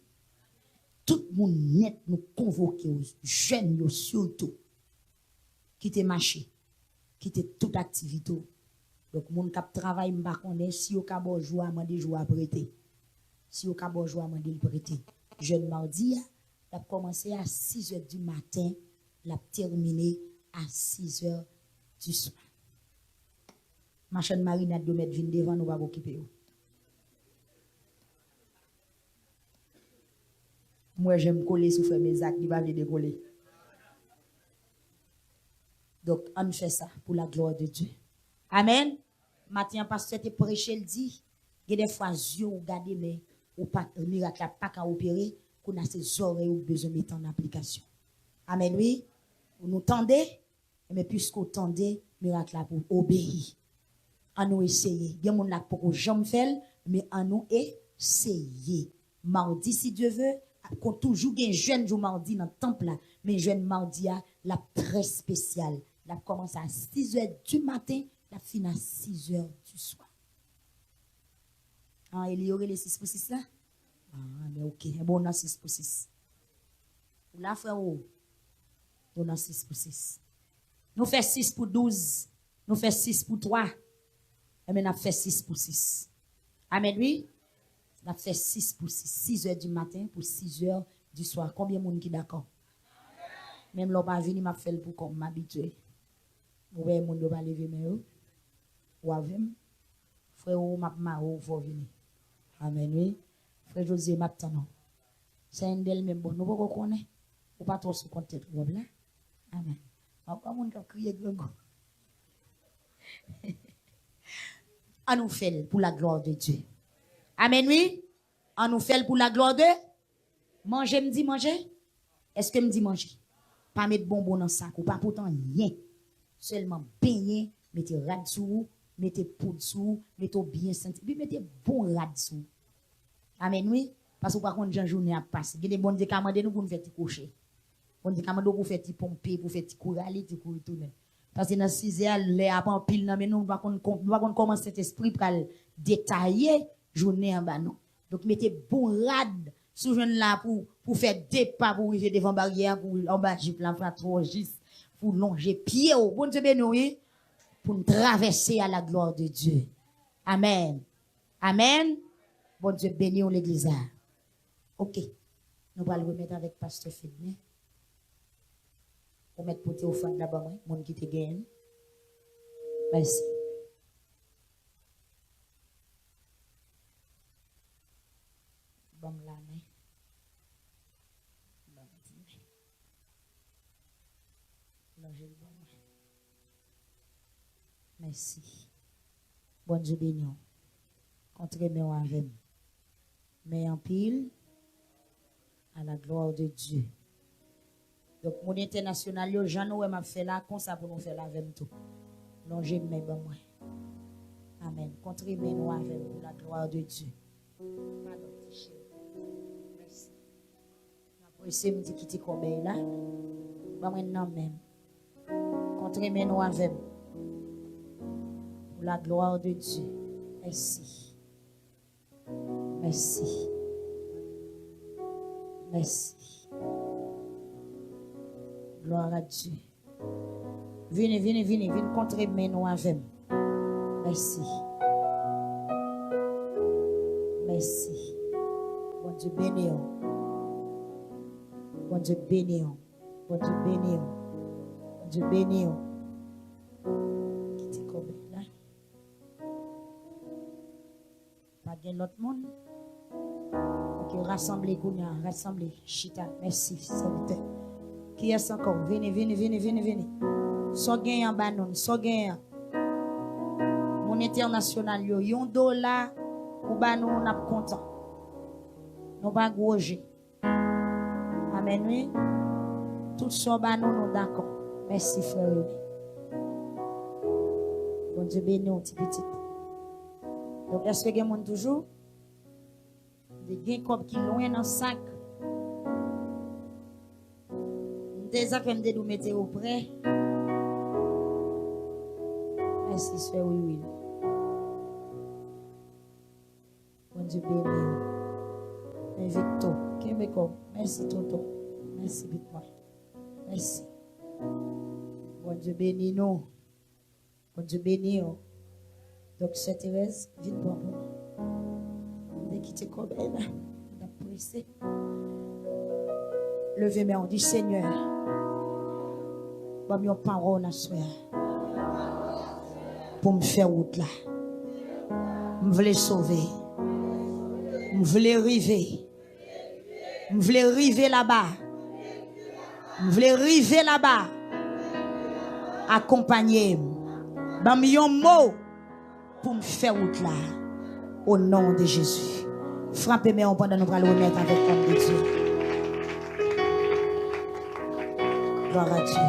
Tout le monde net nous convoquer aux jeunes surtout qui te marché, qui te toute activité. Donc moun k'ap travail m'pa connaît si au ka bon jour amande jour à prêter. Si au ka bon jour amande le prêter. Jeune mardi a commencé à 6h du matin, l'a terminé à 6h du soir. Ma chaîne marinade de mettre vin devant nous va occuper. Moi j'aime coller sous faire mes actes, il va venir décoller. Donc on fait ça pour la gloire de Dieu. Amen. Matin pasteur te prêcher le dit, il y a des fois yeux ou garder mais ou pas miracle pas qu'à opérer, qu'on a ses oreilles ou besoin de mettre en application. Amen oui. Vous nous tendez, mais puisqu'on tendez, miracle là pour obéir. À nous essayer. Il y a mon là pour jamais faire, mais à nous essayer. Mardi, si Dieu veut, qu'on toujours un jeune jour mardi dans le temple là, mais jeune mardi la très spéciale. La commence à 6h du matin, la fin à 6h du soir. Ah, il y aurait les 6 pour 6 là? Ah, mais ok, bon, on a 6 pour 6. Ou là, frère, on a 6 pour 6. Nous faisons 6 pour 12. Nous faisons 6 pour 3. Et maintenant, on fait 6 pour 6. Amen, oui? On a fait 6 pour 6. 6h du matin pour 6h du soir. Combien de monde qui d'accord? Même l'on va venir, m'a fait pour comme m'habituer. Vous voyez, monde va lever, mais ou avec frère, ou m'a faut venir. Amen, oui? Frère José, maintenant. C'est un d'elle même bon. Nous ne connaissons pas. Ou pas trop sous compte tête. Amen. Pas monde qui a crié grand. On nous fait pour la gloire de Dieu. Amen, oui? On nous fait pour la gloire de manger, me dit manger? Est-ce que me dit manger? Pas mettre bonbon dans le sac ou pas pourtant rien. Seulement baigner, mettez rad sous, mettez poudre sous, mettez bien senti, puis mettez bon rad sous. Amen, oui? Parce que par contre, une journée a passé. Il y a des bons qui commandent nous pour nous faire coucher. On dit commande pour faire pomper, pour faire couraler, pour tourner. Parce que dans 6 heures, les apens pile, mais nous, nous va commencer cet esprit pour détailler journée en bas, non. Donc, mettez bon rad sous jeune là pour faire des pas, pour arriver devant barrière, pour en bas, j'ai plein de trop juste, pour longer pied au bon Dieu béni, pour nous traverser à la gloire de Dieu. Amen. Amen. Bon Dieu béni l'église. Ok. Nous allons le remettre avec Pasteur Fedne. Pour mettre pour offrande d'abord, mon qui te gagne. Merci. Bon l'année. Merci. Bon Dieu béni. Contre-moi avec. Mais en pile à la gloire de Dieu. Donc, mon international, yo, j'en ai m'a fait là, comme ça pour nous faire la avec tout. Non, j'aime mes bon moi. Amen. Contribuez-nous avec pour la gloire de Dieu. Pardon, merci. Après, c'est me dit quitter comme là. Bah, maintenant même. Contribuez-nous avec pour la gloire de Dieu. Merci. Merci. Merci. Gloire à Dieu. Venez contribuer nous avec. Merci. Merci. Bon Dieu béni. Bon Dieu béni. Bon Dieu béni. Bon Dieu béni. Qui t'est comme là? Pas de l'autre monde. Ok, rassemblez, Kounia, rassemblez. Chita, merci, serviteur. Qui est encore? Venez. So gain en banon, so gain. Mon international yo, yon $, ou banon, on a content. Non pas gros. Amen, oui. Tout so banon, nous d'accord. Merci, frère. Bon Dieu béni, on petit petit. Donc, est-ce que vous avez toujours des gains comme qui loin dans le sac? Des affaires de nous mettre au près. Merci, soeur, oui. Bon Dieu béni. Victor, merci, Toto. Merci, Bitcoin. Merci. Bon Dieu béni, nous. Bon Dieu béni, nous. Donc, Sœur Thérèse, viens pour nous. Dès qu'il te connaît, on a pressé. Levez-moi, on dit Seigneur, bon, mes paroles à soir pour me faire route là. Je voulais sauver. Je voulais arriver. Je voulais arriver là-bas. Je voulais arriver là-bas. Accompagnez-moi. Bon, mes mots pour me faire route là. Au nom de Jésus. Frappez-moi pendant nous allons honnête avec l'homme de Dieu. Gloire à Dieu.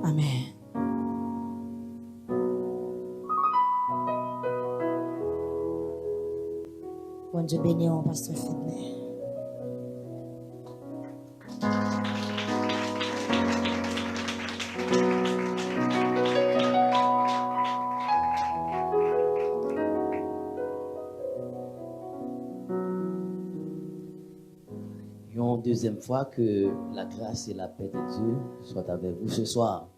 Amen. Bon Dieu béni, mon pasteur Fidel. Deuxième fois que la grâce et la paix de Dieu soient avec vous ce soir.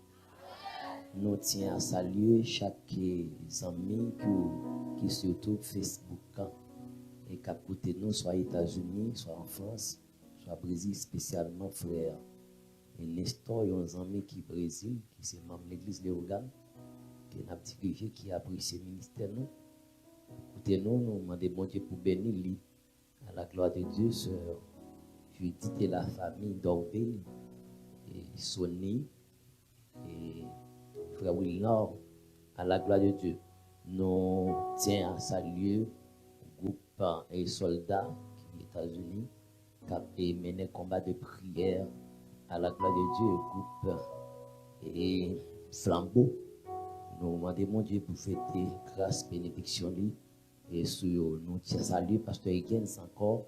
Nous tiens à saluer chaque ami qui se trouve Facebook et qui a côté nous, soit aux États-Unis, soit en France, soit au Brésil, spécialement frère. Et Nestor, il y a un ami qui est au Brésil, qui est membre de l'église de Léogane, qui est un petit greffier qui apprécie le ministère. Écoutez, nous demandons bon Dieu pour bénir lui. À la gloire de Dieu, sœur Judith et la famille d'Orville, et Sonny, et frère Willard, à la gloire de Dieu. Nous tiens à saluer le groupe et soldats qui sont aux États-Unis, qui ont mené combat de prière à la gloire de Dieu, le groupe et Flambeau. Nous demandons mon Dieu pour fêter grâce, bénédiction, et sur nous tiens à saluer Pasteur Higgins encore,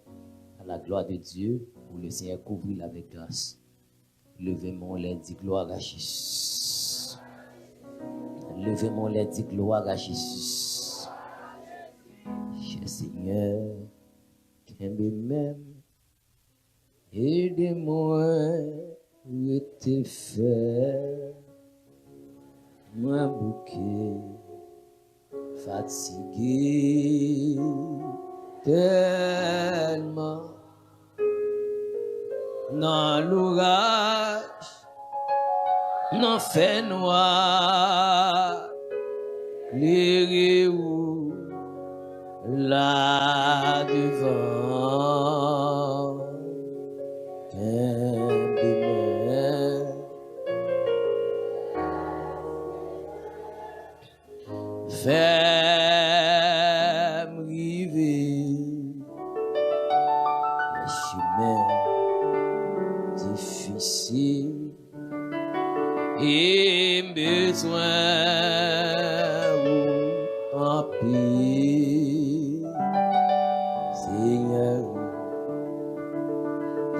à la gloire de Dieu, pour le Seigneur couvrir avec grâce. Levez mon lait, dit gloire à Jésus. Levez mon lait, dit gloire à Jésus. Cher Seigneur, qu'aime-même, aidez-moi, je te fais, moi bouquet, fatigué, tellement. Dans l'orage, dans fait noir, les où là devant, fais-moi river le chemin difficile et besoin en paix, Seigneur,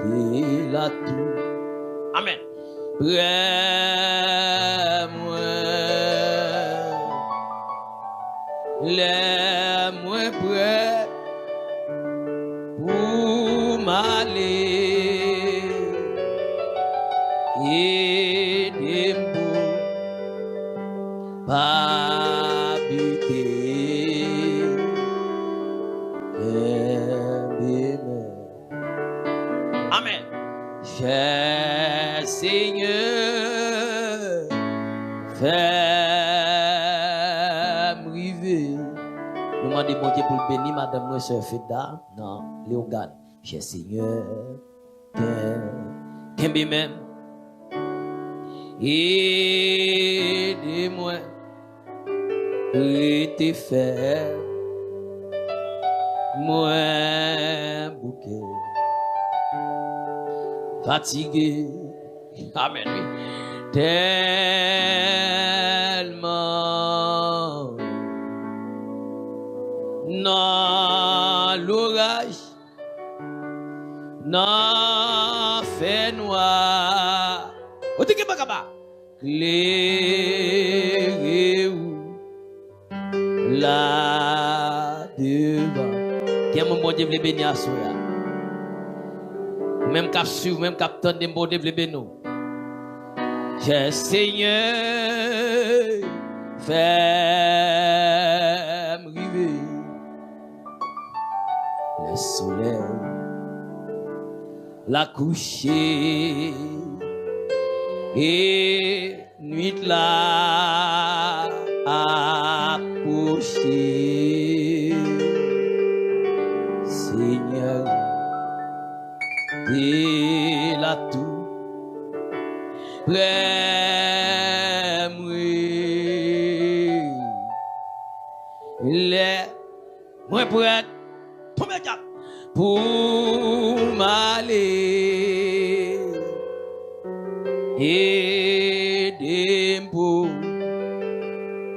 il a tout. Amen. Prends-moi, laisse-moi prêt pour m'aller. Aidez-moi pas buter, amen. cher Seigneur, fais-moi river. Nous demandons bon Dieu pour le bénir, madame, moi, soeur Feda, non, Léogane, cher Seigneur, qu'un même, aidez-moi, rester faire, moi, bouquet. Fatigué, amen, oui, tellement, dans l'orage, dans fait noir, au tique bakaba, clairez-vous là devant, qui est mon bon Dieu, les bénis à soi. Même cap suivre, même cap tendre bon Dieu, les bénis. Cher Seigneur, fais-moi river. Le soleil, la coucher, et nuit là approcher. Seigneur, t'es là tout près moi. Les moi prêt pour m'aller et pour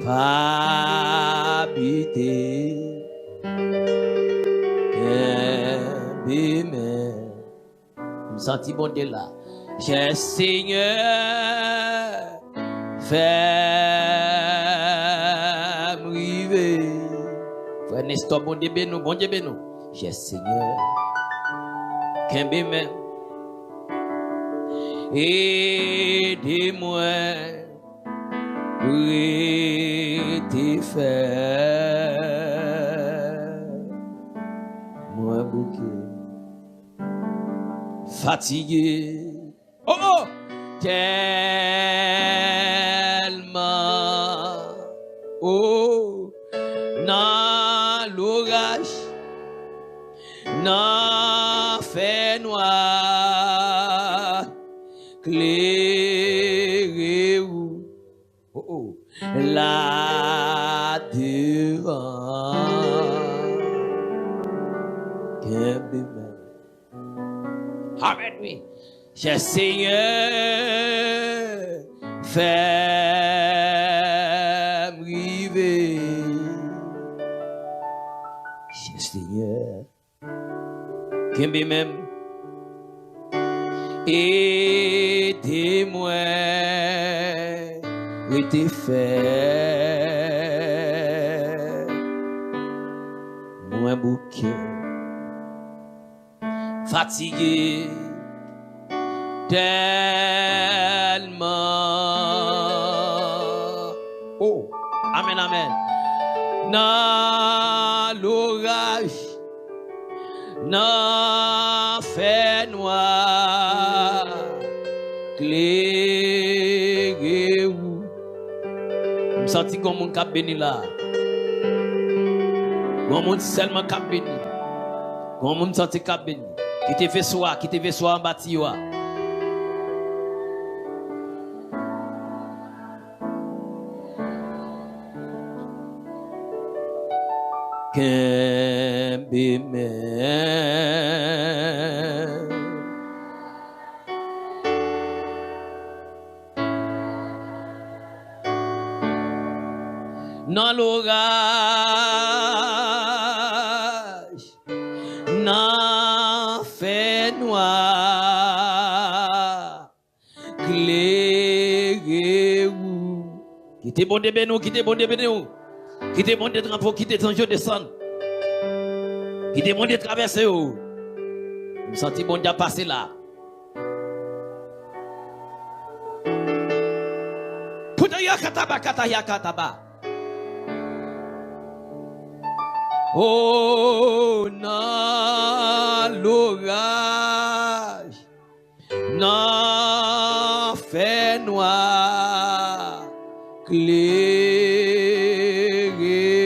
pas habiter me senti bon Dieu là. Cher Seigneur, fais-moi river. Frère Nestor, bon Dieu bénou, bon Dieu bénou. Cher Seigneur, qu'un bémé, aidez-moi, rester faire, moi bouquet, fatigué, oh oh, tellement, oh, dans l'orage, dans fait noir, clairez-vous, oh oh, là devant, qu'un bébé. Amen, oui. Cher Seigneur, fais-moi river. Cher Seigneur, qu'un bébé même, aidez-moi, rester faire, moi bouquet. Fatigué tellement. Oh, amen, amen. Dans l'orage, dans fait noir, clairez-vous. Je me sens comme mon cap béni là. Mon seulement cap béni. Mon senti cap béni. Qui te fait soir en bâti. Qu'un bébé dans l'orage, dans fait noir, clairez-vous. Quittez bon de bénou, quittez bon de bénou. Quittez bon de drapeau, quittez tranjo descendre. Quittez bon de traverser. Je me sens bon de passer là. Puta yakataba, kata yakataba. Oh, dans l'orage, Non, fait noir, clairé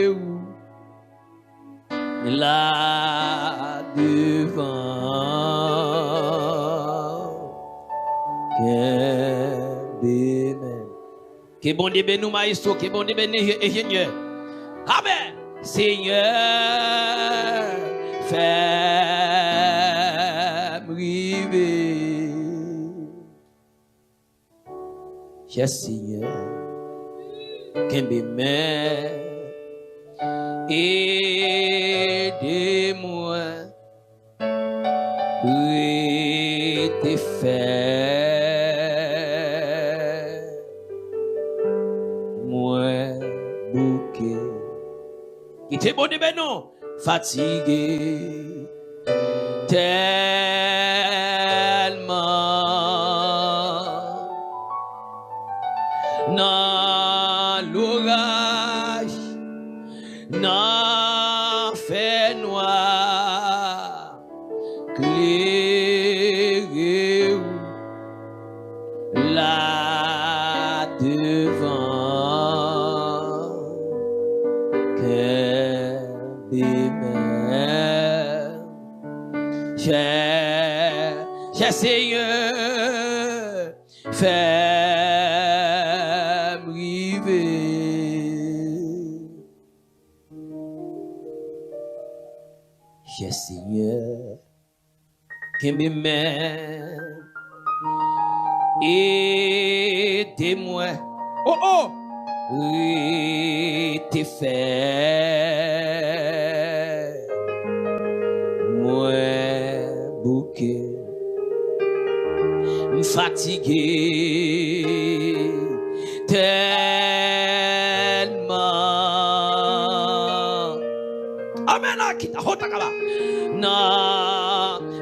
ou là devant. Que bon Dieu bénisse nous maestro, que bon Dieu bénisse ingénieur. Amen. Seigneur, fais briver. Cher Seigneur, qu'aime-moi, aidez-moi, restez fait, moi bouquet. Qui t'est bon de non, fatigué, tellement, dans l'orage, dans fait noir, clairé là devant, que demain, cher Seigneur, fais briver. Cher Seigneur, que m'aime, aidez-moi. Oh oh! Restez fait, moi bouquet, fatigué tellement. Amen.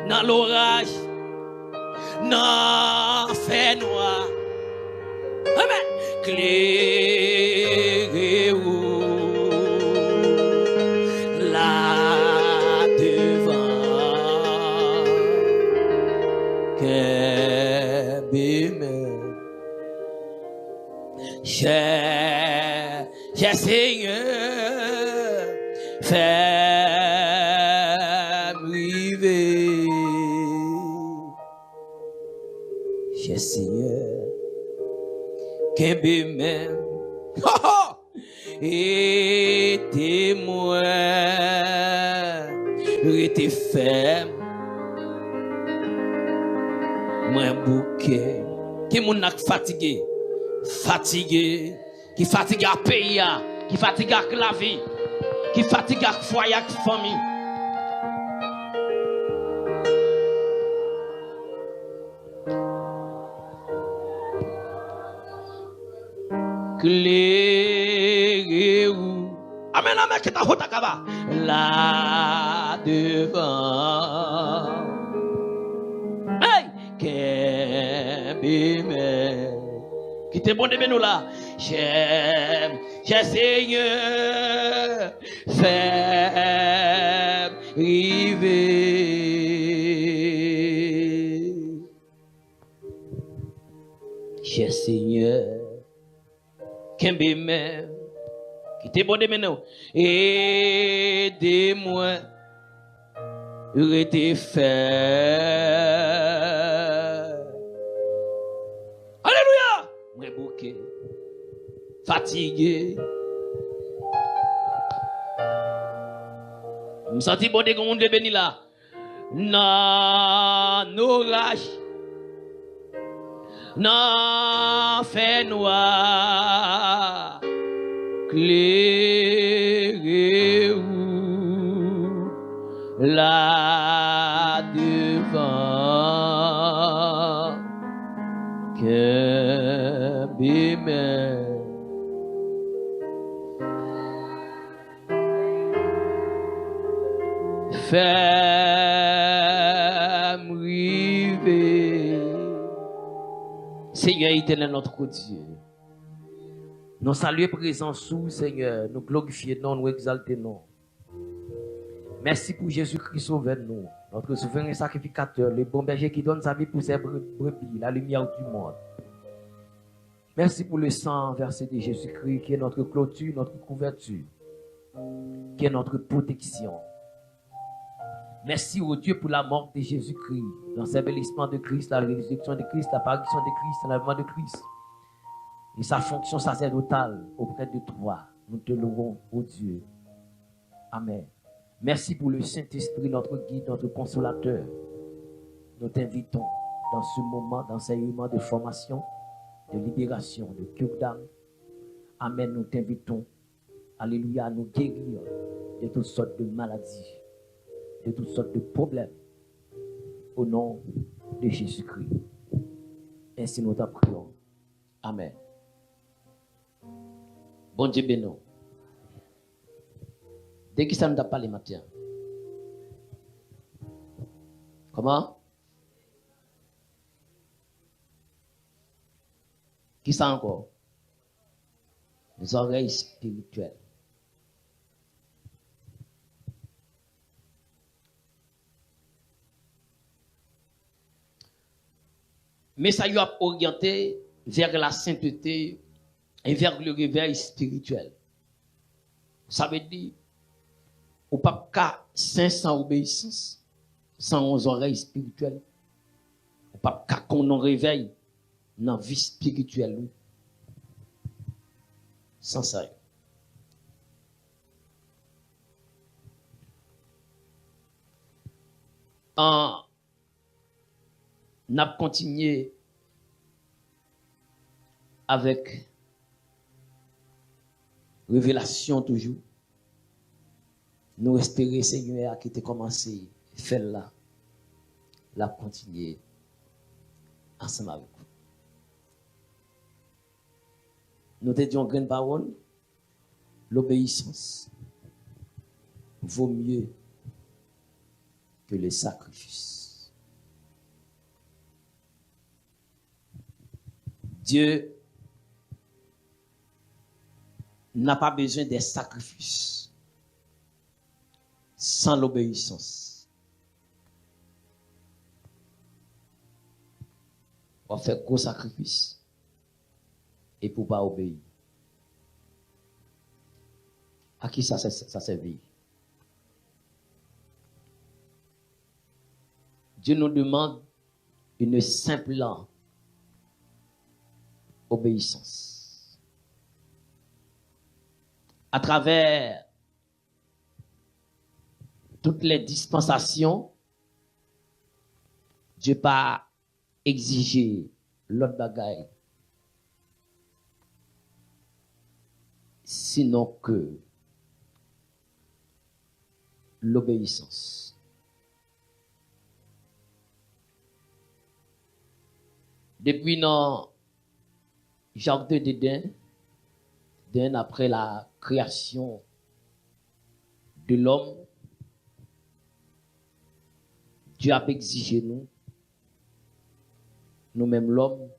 Dans l'orage, dans fait noir. Amen. Clairé là devant, que bime, cher Seigneur, fais briver, cher Seigneur. Qu'aimez même, et témoin, restez ferme, moi bouquet, qui mon nak fatigué, qui fatigue à pays, qui fatigue à la vie, qui fatigue à foyer, à famille. Clairé ou amen amen qui t'a hotakaba là devant hey qu'aime qui t'est bon de nous là cher Seigneur fais river cher Seigneur Kembe même, qui t'est bon de maintenant, aidez-moi, restez fait. Alléluia, moi bouquet, fatigué, me senti bon de comme on de béni là, non orage. Non, fait noir, clairé ou là devant, que bime. Fais-moi river. Seigneur éternel, notre Dieu, nous saluons présent sous Seigneur, nous glorifions, nous exaltons. Merci pour Jésus-Christ sauveur nous. notre souverain sacrificateur, le bon berger qui donne sa vie pour ses brebis, la lumière du monde. Merci pour le sang versé de Jésus-Christ qui est notre clôture, notre couverture, qui est notre protection. Merci au Dieu pour la mort de Jésus-Christ, l'ensevelissement de Christ, la résurrection de Christ, l'apparition de Christ, l'enlèvement de Christ et sa fonction sacerdotale auprès de toi. Nous te louons, ô Dieu. Amen. Merci pour le Saint-Esprit, notre guide, notre consolateur. Nous t'invitons dans ce moment d'enseignement, de formation, de libération, de cure d'âme. Amen. Nous t'invitons, alléluia, à nous guérir de toutes sortes de maladies, de toutes sortes de problèmes. Au nom de Jésus-Christ. Ainsi nous t'en prions. Amen. Bon Dieu béni. Dès que ça ne t'a pas les matins. Comment? Qui ça encore? Les oreilles spirituelles. Mais ça lui a orienté vers la sainteté et vers le réveil spirituel. Ça veut dire, au pape K, 500 obéissance, 111 oreilles spirituelles. Au pape K, qu'on en réveille dans la vie spirituelle. Sans ça. On a continué avec révélation toujours. Nous espérons, Seigneur, qui t'a commencé à faire là, la continuer ensemble avec vous. Nous te disons grande parole, l'obéissance vaut mieux que le sacrifice. Dieu n'a pas besoin des sacrifices sans l'obéissance. On va faire gros sacrifice et pour pas obéir. À qui ça servit? Dieu nous demande une simple obéissance. À travers toutes les dispensations, Dieu n'a pas exigé l'autre bagaille, sinon que l'obéissance. Depuis dans Jacques de d'Éden, après la création de l'homme, Dieu a exigé nous-mêmes l'homme,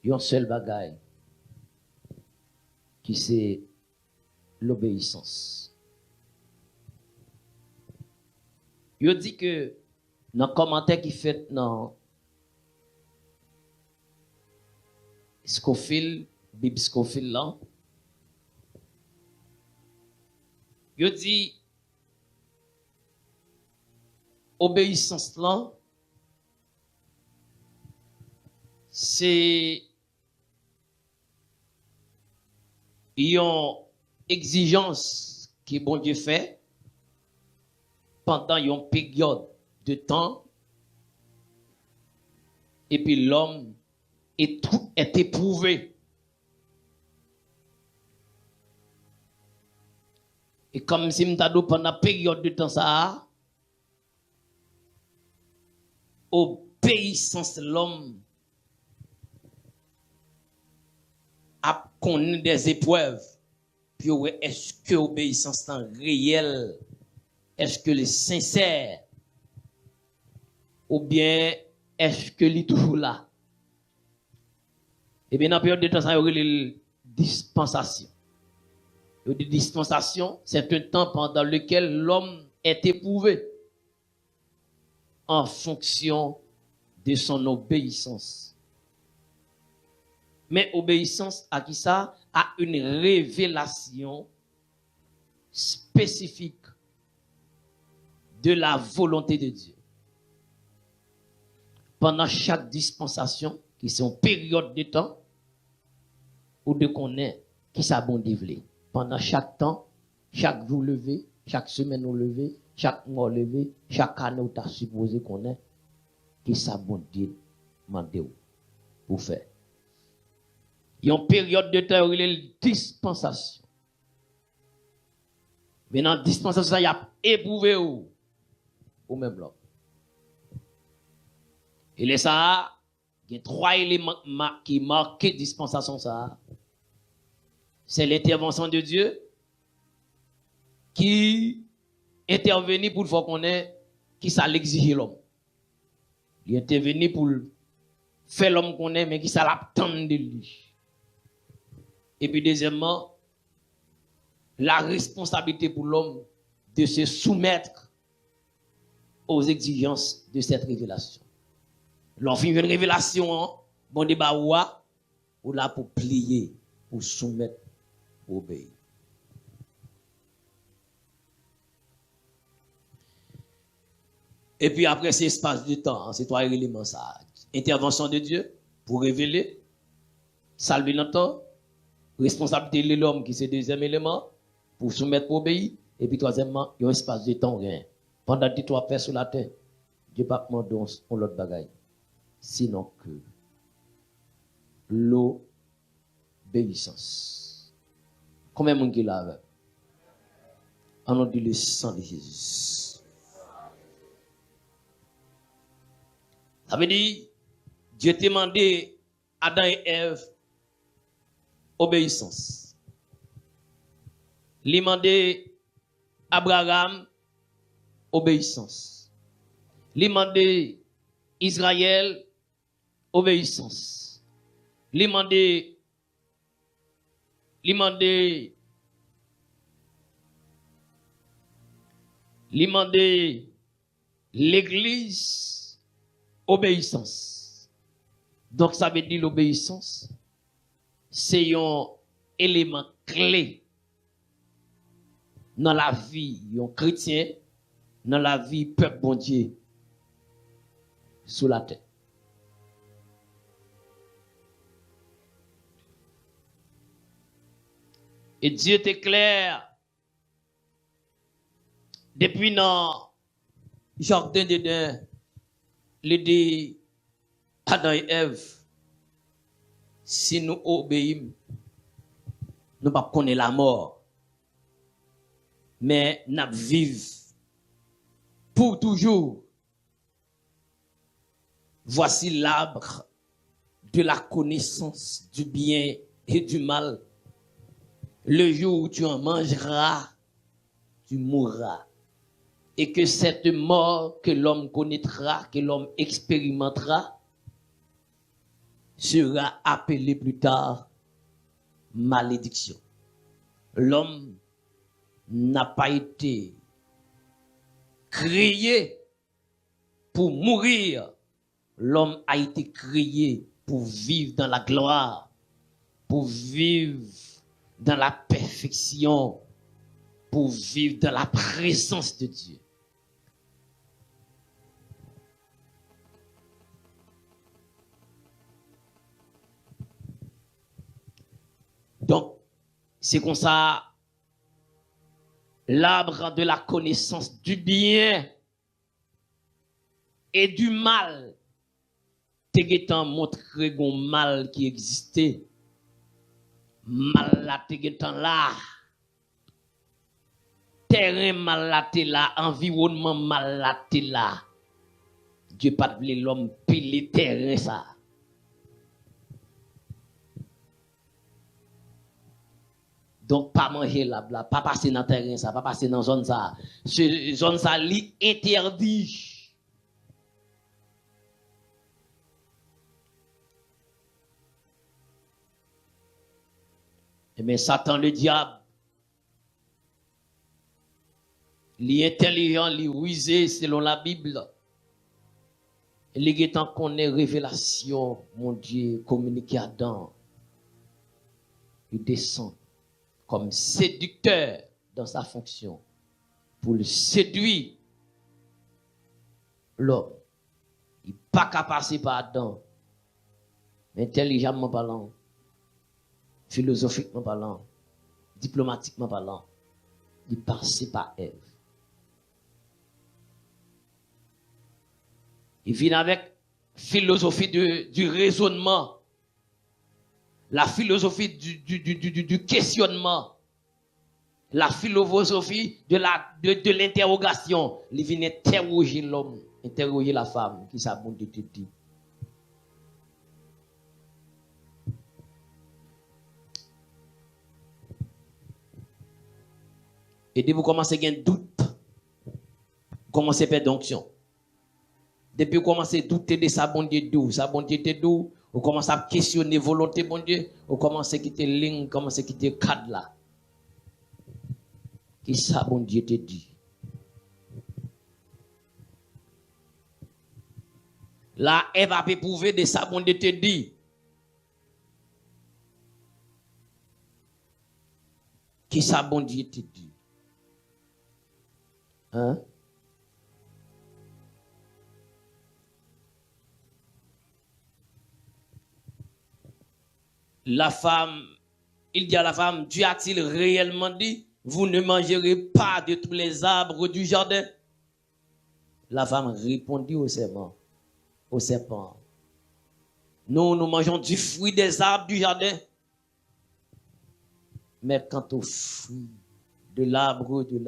un seul bagaille, qui c'est l'obéissance. Il dit que dans le commentaire qui fait dans Scofield, Bible Scofield là, il dit obéissance là, c'est une exigence que bon Dieu fait pendant une période de temps, et puis l'homme est éprouvé. Et comme si m'tado pendant la période de temps ça, obéissance l'homme a connu des épreuves. Puis est-ce que l'obéissance est réelle? Est-ce que le sincère? Ou bien est-ce que il est toujours là? Et bien dans la période de temps ça, il y a les dispensations. La dispensation, c'est un temps pendant lequel l'homme est éprouvé. en fonction de son obéissance. Mais obéissance à qui ça? À une révélation spécifique de la volonté de Dieu. Pendant chaque dispensation, qui sont période de temps, ou de connaître qui ça bon développer. Pendant chaque temps, chaque jour levé, chaque semaine au levé, chaque mois levé, chaque année où tu as supposé qu'on est, qui ça bon Dieu demandé pour faire. Il y a une période de temps où il y a une dispensation. Maintenant, dispensation, il y a éprouvé ou même là. Et les ça, il y a 3 éléments qui marquent dispensation ça. C'est l'intervention de Dieu qui intervenit pour le faire qu'on est, qui ça l'exige l'homme. Il intervenit pour faire l'homme qu'on est, mais qui ça l'attend de lui. Et puis deuxièmement, la responsabilité pour l'homme de se soumettre aux exigences de cette révélation. Lorsqu'il y a une révélation, bon débat ou là pour plier, pour soumettre, pour obéir. Et puis après cet espace de temps, c'est 3 éléments ça. Intervention de Dieu pour révéler, salver notre temps, responsabilité de l'homme qui c'est 2e élément, pour soumettre, pour obéir. Et puis troisièmement, il y a un espace de temps rien. Pendant que 3 personnes sur la terre, Dieu pas demander on l'autre bagaille. Sinon que l'obéissance. Combien de monde qui l'a avec? On a dit le sang de Jésus. Ça veut dire, Dieu t'a demandé Adam et Ève obéissance. Il a demandé Abraham obéissance. Il a demandé Israël obéissance. Il a demandé l'église obéissance. Donc ça veut dire l'obéissance, c'est un élément clé dans la vie d'un chrétien, dans la vie peuple bon Dieu sous la terre. Et Dieu était clair depuis dans Jardin d'Éden, il dit Adam et Ève, si nous obéissons, nous ne pas connaître la mort, mais nous vivons pour toujours. Voici l'arbre de la connaissance du bien et du mal. Le jour où tu en mangeras, tu mourras. Et que cette mort que l'homme connaîtra, que l'homme expérimentera, sera appelée plus tard malédiction. L'homme n'a pas été créé pour mourir. L'homme a été créé pour vivre dans la gloire, pour vivre dans la perfection, pour vivre dans la présence de Dieu. Donc, c'est comme ça, l'arbre de la connaissance du bien et du mal, t'es montré un mal qui existait. Mal là, t'es là. Terrain mal là, t'es là. Environnement mal là, t'es là. Dieu pas de l'homme pile terrain ça. Donc, pas manger là, pas passer dans le terrain, ça, pas passer dans la zone ça. Ce zone ça, li interdit. Mais Satan, le diable, li intelligent, li rusé selon la Bible. Les temps qu'on ait révélation, mon Dieu, communiqué à Adam, il descend comme séducteur dans sa fonction pour le séduire l'homme. Il n'est pas qu'à passer par Adam, intelligemment parlant, philosophiquement parlant, diplomatiquement parlant, il passe par Ève. Il vient avec philosophie du raisonnement, la philosophie du questionnement, la philosophie de l'interrogation. Il vient interroger l'homme, interroger la femme qui s'abonde de te dire. Et dès que vous commencez à avoir un doute, vous commencez à perdre d'onction. Depuis que vous commencez à douter de sa bonne Dieu d'où, sa bonne Dieu de d'où, vous commencez à questionner volonté bon Dieu, vous commencez à quitter ligne, vous commencez à quitter cadre là. Qui sa bon Dieu te dit? Là, elle va éprouver de sa bon Dieu te dit. Qui sa bon Dieu te dit? Hein? La femme, il dit à la femme, Dieu a-t-il réellement dit, vous ne mangerez pas de tous les arbres du jardin? La femme répondit au serpent, nous mangeons du fruit des arbres du jardin. Mais quant au fruit de l'arbre de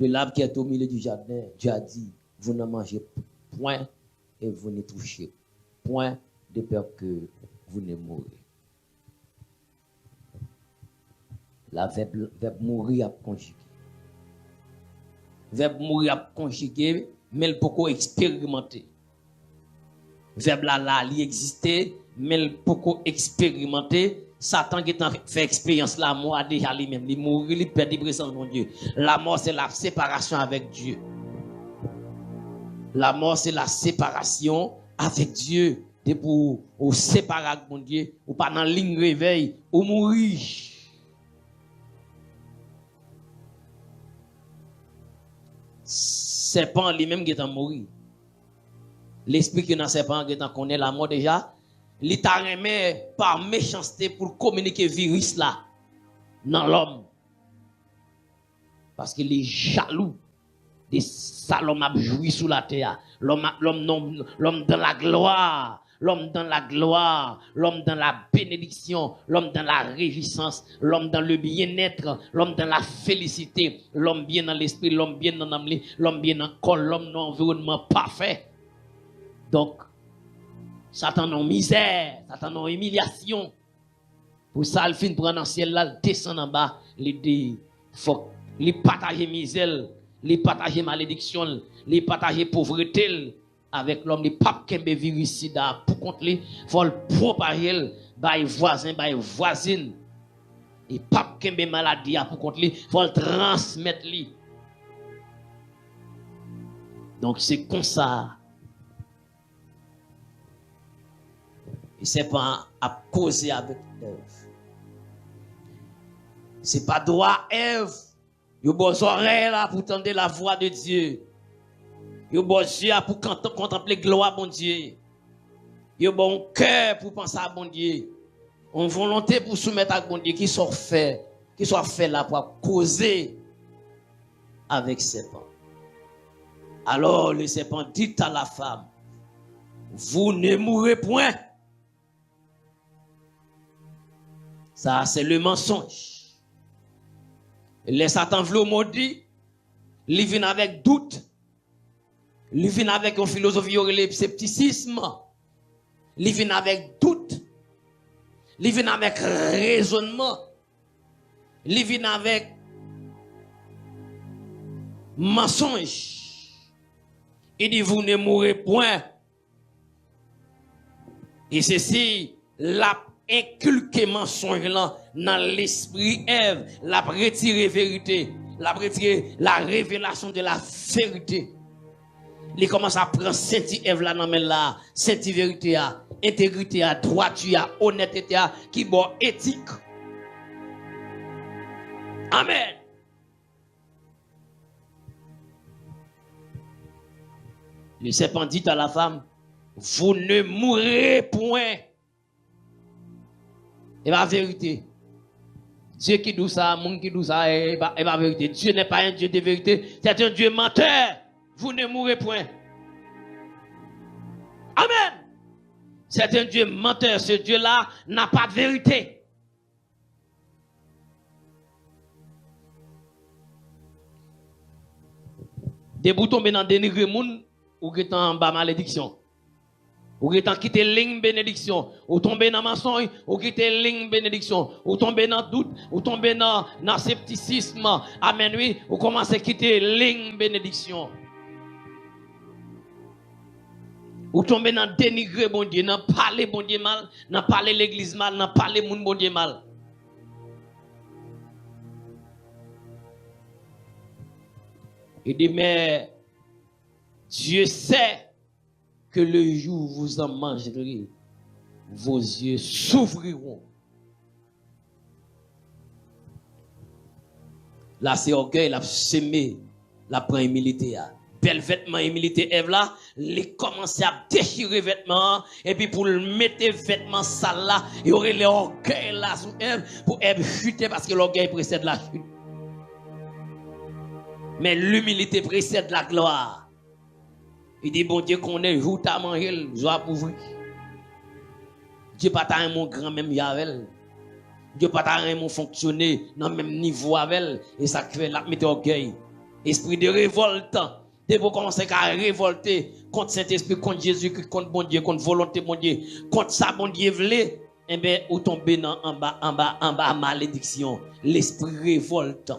l'arbre qui est au milieu du jardin, Dieu a dit, vous ne mangez point et vous ne touchez point de peur que vous ne mourrez. La verbe mourir a conjugué. Verbe mourir a conjugué, mais il peut pas expérimenter. Verbe là, il existait, mais il peut pas expérimenter. Satan qui fait expérience la mort a déjà lui-même. Il mourit, il perd la présence de Dieu. La mort, c'est la séparation avec Dieu. La mort, c'est la séparation avec Dieu. De pour ou séparer avec mon Dieu, ou pas dans ligne réveil, ou mourir. Serpent lui-même qui est mourir. L'esprit qui est dans serpent qui est connaît la mort déjà, il t'a remis par méchanceté pour communiquer virus là dans l'homme. Parce qu'il est jaloux de ça l'homme a joui sous la terre. L'homme dans la gloire. L'homme dans la gloire, l'homme dans la bénédiction, l'homme dans la réjouissance, l'homme dans le bien-être, l'homme dans la félicité, l'homme bien dans l'esprit, l'homme bien dans l'âme, l'homme bien dans le corps, l'homme dans l'environnement parfait. Donc, Satan en misère, Satan en humiliation. Pour ça, il finit prendre dans le ciel là, il descend en bas, il dit, faut les partager misère, les partager malédiction, les partager pauvreté. Avec l'homme, les papes qui ont virus sida pour contre lui, il faut le propager, by voisin, by voisine. Les papes qui ont maladie pour contre lui, il faut le transmettre lui. Donc c'est comme ça. Et c'est pas à causer avec Ève. C'est pas droit Ève. Yo bon oreilles là pour entendre la voix de Dieu. Yo bon Dieu pour contempler gloire bon Dieu. Yo bon cœur pour penser à bon Dieu. On volonté pour soumettre à bon Dieu qui soit fait là pour causer avec serpent. Alors le serpent dit à la femme, vous ne mourrez point. Ça c'est le mensonge. Les Satan vle maudit, il vient avec doute. Il vient avec une philosophie de scepticisme. Il vient avec doute. Il vient avec raisonnement. Il vient avec mensonge. Il dit, vous ne mourrez point. Et ceci, la inculqué mensonge là dans l'esprit Ève, la retiré vérité, la retiré la révélation de la vérité. Il commence à prendre senti Ève là dans main là, senti vérité a, intégrité a, droiture a, honnêteté a, qui bon éthique. Amen. Le serpent dit à la femme, vous ne mourrez point. Et la vérité. Dieu qui dit ça, monde qui dit ça, et la vérité. Dieu n'est pas un Dieu de vérité, c'est un Dieu menteur. Vous ne mourrez point. Amen. C'est un Dieu menteur. Ce Dieu-là n'a pas de vérité. Des boutons tomber dans dénigrer moun ou qui en bas malédiction. Ou qui quitter ligne bénédiction, ou tomber dans mensonge, ou quitter ligne bénédiction, ou tomber dans doute, ou tomber dans scepticisme. Amen, oui, ou commencer à quitter ligne bénédiction. Ou tomber dans dénigrer bon Dieu, dans parler bon Dieu mal, dans parler l'église mal, dans parler moun bon Dieu mal. Il dit, mais Dieu sait que le jour où vous en mangerez, vos yeux s'ouvriront. Là, c'est orgueil, la semé, la prend humilité. Bel vêtement, humilité, Ève là, il commence à déchirer vêtements, et puis pour le mettre vêtements sales là, il y aurait l'orgueil là sous Ève, pour Ève chuter parce que l'orgueil précède la chute. Mais l'humilité précède la gloire. Il dit, bon Dieu, qu'on est jour à manger, joie pour vous. Dieu pas ta mon grand même yavel. Dieu pas ta mon fonctionner dans le même niveau avec. Et ça fait la mettre orgueil. Esprit de révolte. Dès que vous commencez à révolter contre Saint-Esprit, contre Jésus, contre bon Dieu, contre volonté bon Dieu, contre ça bon Dieu voulait, eh bien, vous tombez en bas malédiction. L'esprit révolte.